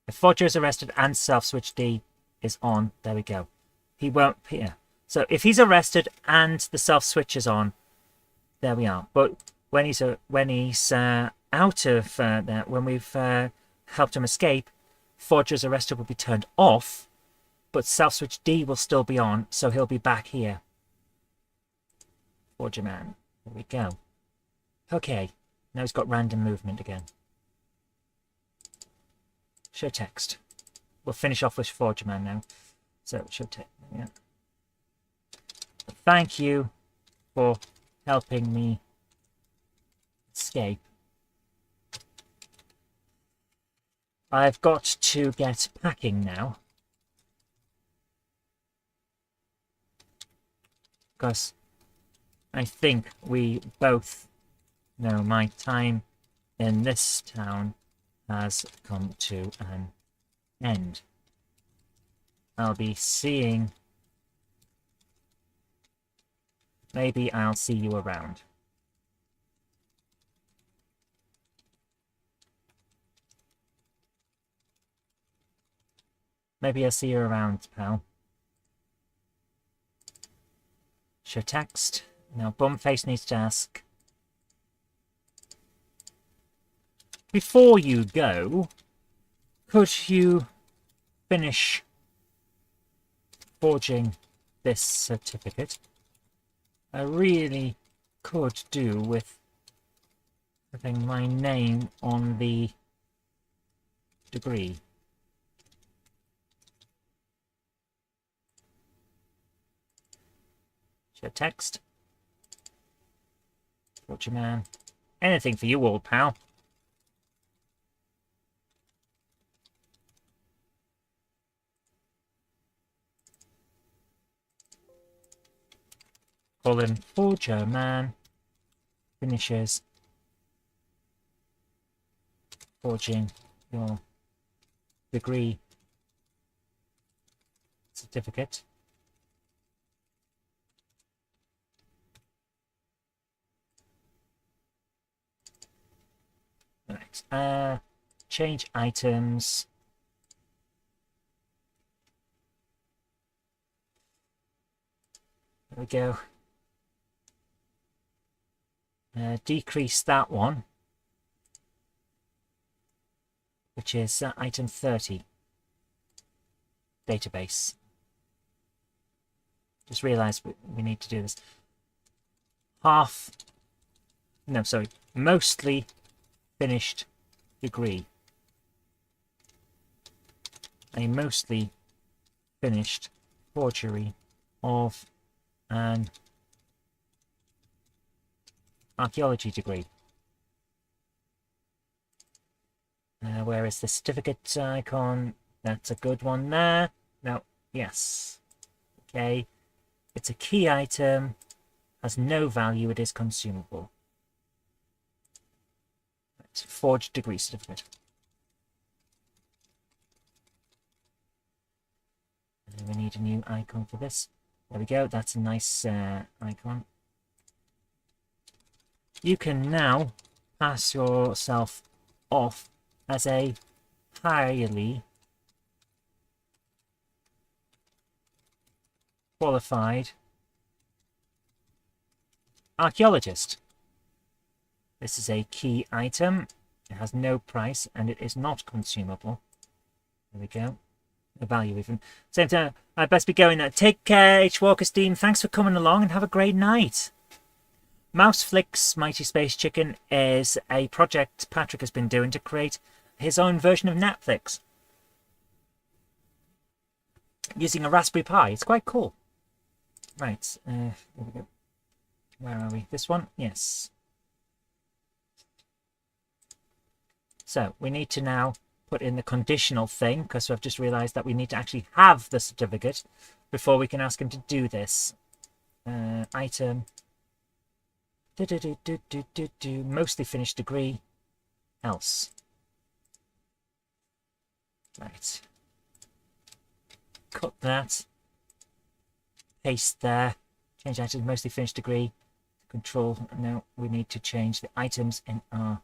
If Forger is arrested and self switch D is on, there we go. He won't appear. So if he's arrested and the self switch is on, there we are. But when he's out of that, when we've helped him escape, Forger's arrested will be turned off, but self switch D will still be on, so he'll be back here. Forger man. There we go. Okay. Now he's got random movement again. Show text. We'll finish off with Forger man now. So show text. Yeah. Thank you for helping me escape. I've got to get packing now. Because I think we both know my time in this town has come to an end. I'll be seeing... Maybe I'll see you around. Maybe I'll see you around, pal. Show text. Now Bumface needs to ask. Before you go, could you finish forging this certificate? I really could do with having my name on the degree. Share text. Fortune man. Anything for you, old pal. Call him Forger man. Finishes forging your degree certificate. Right. Change items. There we go. Decrease that one, which is item 30. Database. Just realised we need to do this. Mostly finished degree. A mostly finished forgery of an archaeology degree. Where is the certificate icon? That's a good one there. No, yes. Okay. It's a key item. Has no value. It is consumable. It's forged degree certificate. And we need a new icon for this. There we go. That's a nice icon. You can now pass yourself off as a highly qualified archaeologist. This is a key item. It has no price and it is not consumable. There we go. No value even. Same time, I'd best be going now. Take care, H. Walker Steam. Thanks for coming along and have a great night. Mouseflix Mighty Space Chicken is a project Patrick has been doing to create his own version of Netflix using a Raspberry Pi. It's quite cool. Right, there we go. Where are we? This one? Yes. So we need to now put in the conditional thing because I've just realised that we need to actually have the certificate before we can ask him to do this. Item. Mostly finished degree. Else. Right. Cut that. Paste there. Change items. Mostly finished degree. Control. Now we need to change the items in our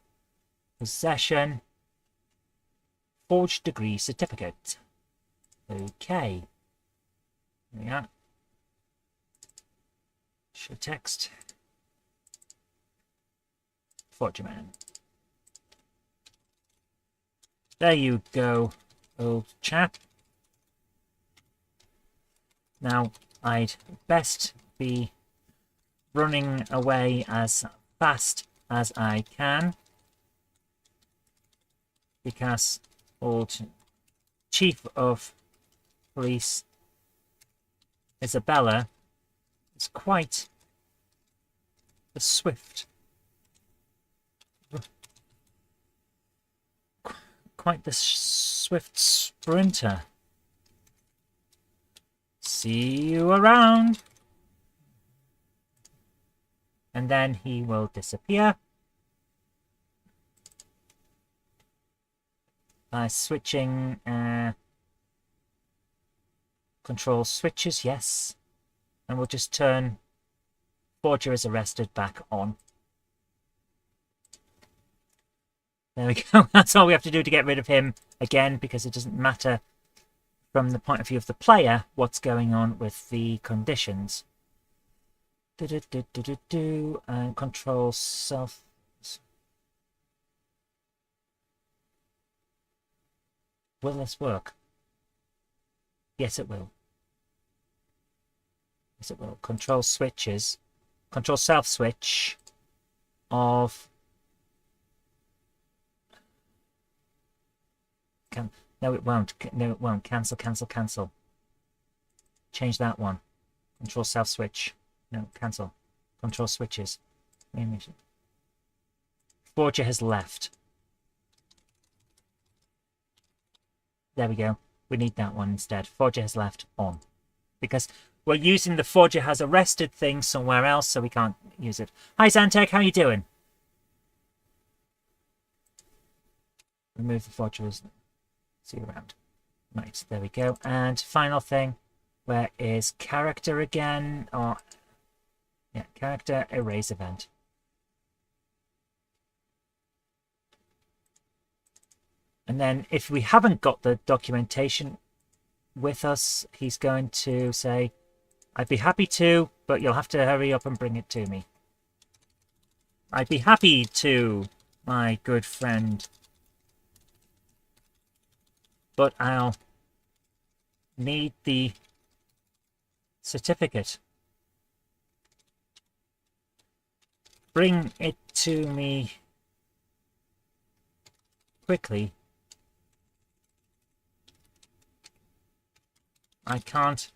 possession. Forged degree certificate. Okay. There we are. Show text. Forger man. There you go, old chap. Now, I'd best be running away as fast as I can because old Chief of Police Isabella is quite the swift sprinter. See you around. And then he will disappear by switching control switches, yes. And we'll just turn Forger is arrested back on. There we go. That's all we have to do to get rid of him again, because it doesn't matter from the point of view of the player what's going on with the conditions. And control self. Will this work? Yes, it will. Yes, it will. Control switches. Control self switch of... No, it won't. No, it won't. Cancel, cancel, cancel. Change that one. Control self switch. No, cancel. Control switches. Forger has left. There we go. We need that one instead. Forger has left on. Because we're using the Forger has arrested thing somewhere else, so we can't use it. Hi, Zantec. How you doing? Remove the Forger. See you around. Right, there we go. And final thing. Where is character again? Or yeah, character erase event. And then if we haven't got the documentation with us, he's going to say, I'd be happy to, but you'll have to hurry up and bring it to me. I'd be happy to, my good friend. But I'll need the certificate. Bring it to me quickly. I can't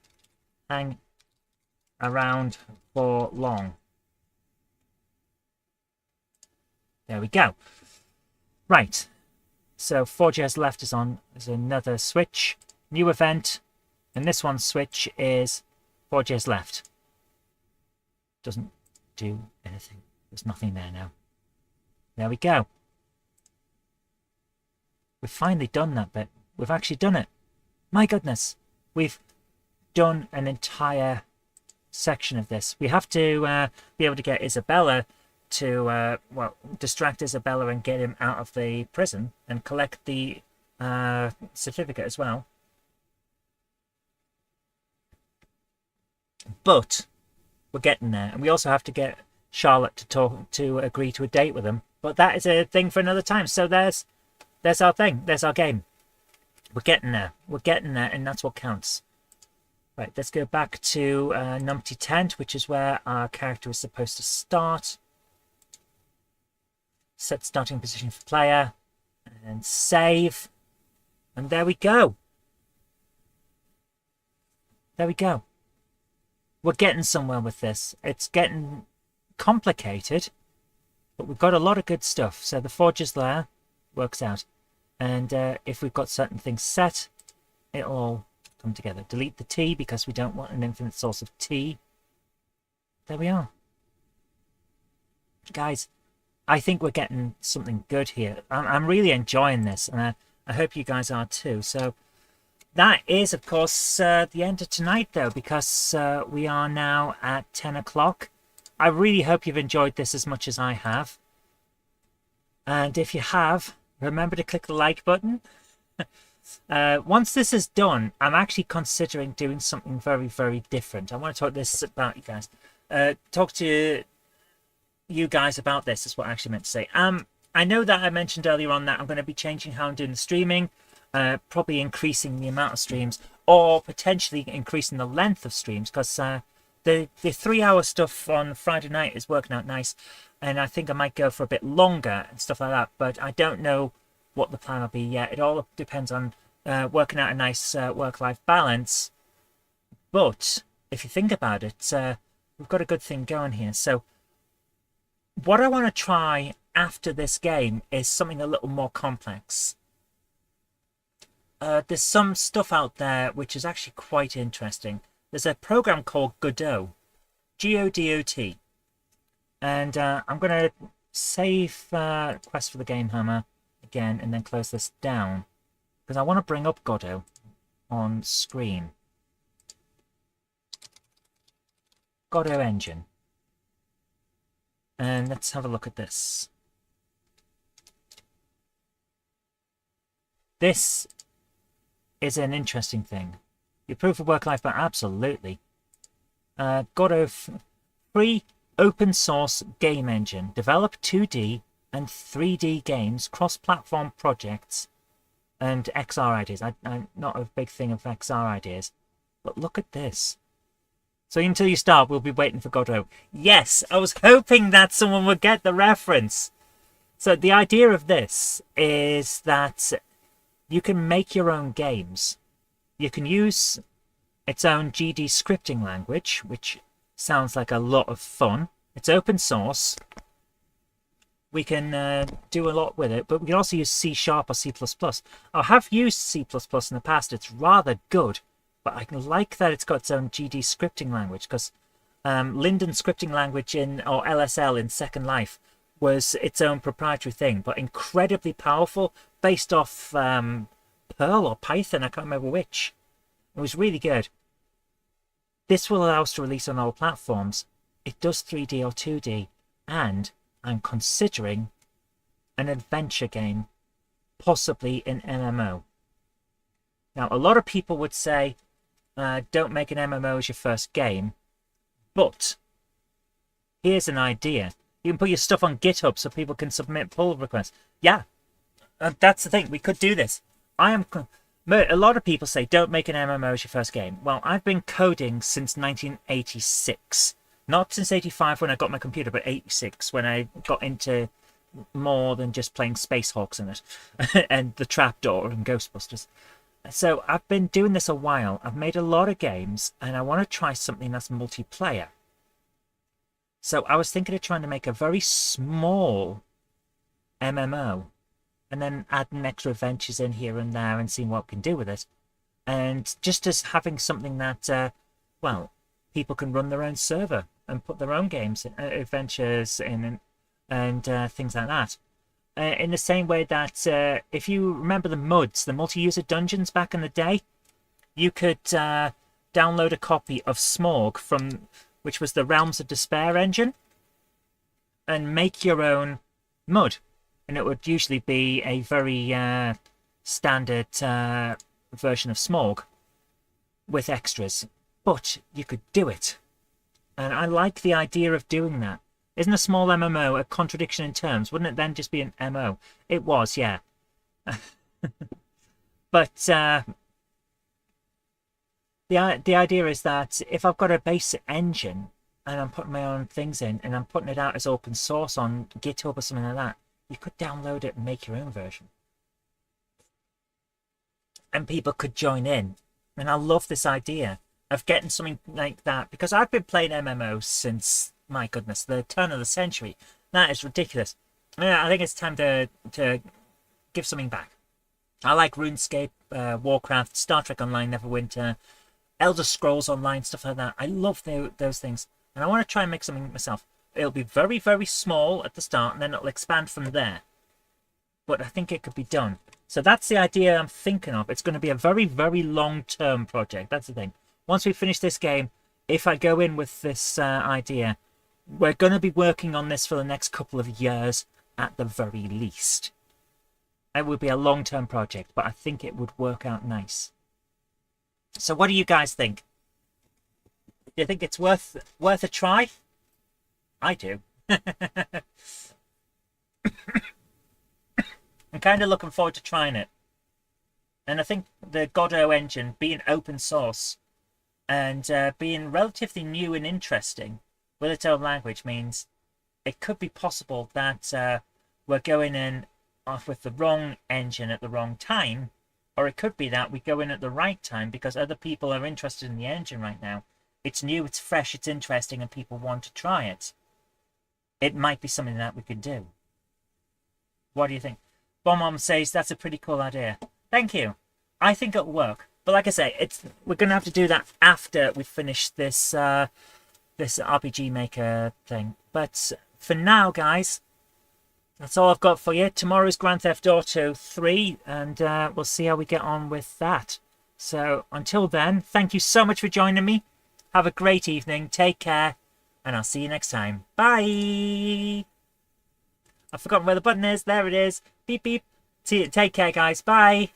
hang around for long. There we go. Right. So Forger has left us on. There's another switch. New event. And this one's switch is Forger has left. Doesn't do anything. There's nothing there now. There we go. We've finally done that bit. We've actually done it. My goodness. We've done an entire section of this. We have to be able to get Isabella to, well, distract Isabella and get him out of the prison and collect the certificate as well. But we're getting there. And we also have to get Charlotte to agree to a date with him. But that is a thing for another time. So there's our thing. There's our game. We're getting there. We're getting there, and that's what counts. Right, let's go back to Numpty Tent, which is where our character is supposed to start. Set starting position for player. And save. And there we go. There we go. We're getting somewhere with this. It's getting complicated, but we've got a lot of good stuff. So the Forger's there. Works out. And if we've got certain things set, it'll all come together. Delete the T because we don't want an infinite source of T. There we are. Guys, I think we're getting something good here. I'm really enjoying this, and I hope you guys are too. So that is, of course, the end of tonight, though, because we are now at 10 o'clock. I really hope you've enjoyed this as much as I have. And if you have, remember to click the like button. Once this is done, I'm actually considering doing something very, very different. I want to talk this about you guys. Talk to you guys about this is what I actually meant to say. I know that I mentioned earlier on that I'm going to be changing how I'm doing the streaming, probably increasing the amount of streams, or potentially increasing the length of streams, because the 3-hour stuff on Friday night is working out nice, and I think I might go for a bit longer and stuff like that, but I don't know what the plan will be yet. It all depends on working out a nice work-life balance. But if you think about it, we've got a good thing going here. So what I want to try after this game is something a little more complex. There's some stuff out there which is actually quite interesting. There's a program called Godot, G-O-D-O-T. And I'm going to save Quest for the GameHammer again and then close this down, because I want to bring up Godot on screen. Godot engine. And let's have a look at this. This is an interesting thing. You proof of work-life balance? Absolutely. Godot, free open source game engine. Develop 2D and 3D games, cross-platform projects, and XR ideas. I'm not a big thing of XR ideas, but look at this. So until you start, we'll be waiting for Godot. Yes, I was hoping that someone would get the reference. So the idea of this is that you can make your own games. You can use its own GD scripting language, which sounds like a lot of fun. It's open source. We can do a lot with it, but we can also use C# or C++. I have used C++ in the past. It's rather good, but I like that it's got its own GD scripting language, because Linden scripting language or LSL in Second Life was its own proprietary thing, but incredibly powerful, based off Perl or Python. I can't remember which. It was really good. This will allow us to release on all platforms. It does 3D or 2D, and I'm considering an adventure game, possibly an MMO. Now, a lot of people would say, don't make an MMO as your first game, but here's an idea. You can put your stuff on GitHub so people can submit pull requests. Yeah, that's the thing. We could do this. A lot of people say, don't make an MMO as your first game. Well, I've been coding since 1986. Not since 85 when I got my computer, but 86 when I got into more than just playing Space Hawks in it. And the Trapdoor and Ghostbusters. So I've been doing this a while. I've made a lot of games, and I want to try something that's multiplayer. So I was thinking of trying to make a very small MMO, and then adding extra adventures in here and there and seeing what we can do with it. And just as having something that, well, people can run their own server and put their own games, adventures in, and things like that. In the same way that, if you remember the MUDs, the multi-user dungeons back in the day, you could download a copy of Smorg which was the Realms of Despair engine, and make your own MUD. And it would usually be a very standard version of Smorg with extras. But you could do it. And I like the idea of doing that. Isn't a small MMO a contradiction in terms? Wouldn't it then just be an MO? It was, yeah. But the idea is that if I've got a basic engine and I'm putting my own things in and I'm putting it out as open source on GitHub or something like that, you could download it and make your own version. And people could join in. And I love this idea of getting something like that, because I've been playing MMOs since, my goodness, the turn of the century. That is ridiculous. Yeah, I think it's time to give something back. I like RuneScape, Warcraft, Star Trek Online, Neverwinter, Elder Scrolls Online, stuff like that. I love those things. And I want to try and make something myself. It'll be very, very small at the start, and then it'll expand from there. But I think it could be done. So that's the idea I'm thinking of. It's going to be a very, very long-term project. That's the thing. Once we finish this game, if I go in with this idea, we're going to be working on this for the next couple of years at the very least. It would be a long-term project, but I think it would work out nice. So what do you guys think? Do you think it's worth a try? I do. I'm kind of looking forward to trying it. And I think the Godot engine being open source and being relatively new and interesting with its own language means it could be possible that we're going in off with the wrong engine at the wrong time, or it could be that we go in at the right time because other people are interested in the engine right now. It's new, it's fresh, it's interesting, and people want to try it. It might be something that we could do. What do you think? Bomb says that's a pretty cool idea. Thank you. I think it'll work. But like I say, we're going to have to do that after we finish this this RPG Maker thing. But for now, guys, that's all I've got for you. Tomorrow's Grand Theft Auto 3, and we'll see how we get on with that. So until then, thank you so much for joining me. Have a great evening. Take care. And I'll see you next time. Bye. I've forgotten where the button is. There it is. Beep, beep. See you. Take care, guys. Bye.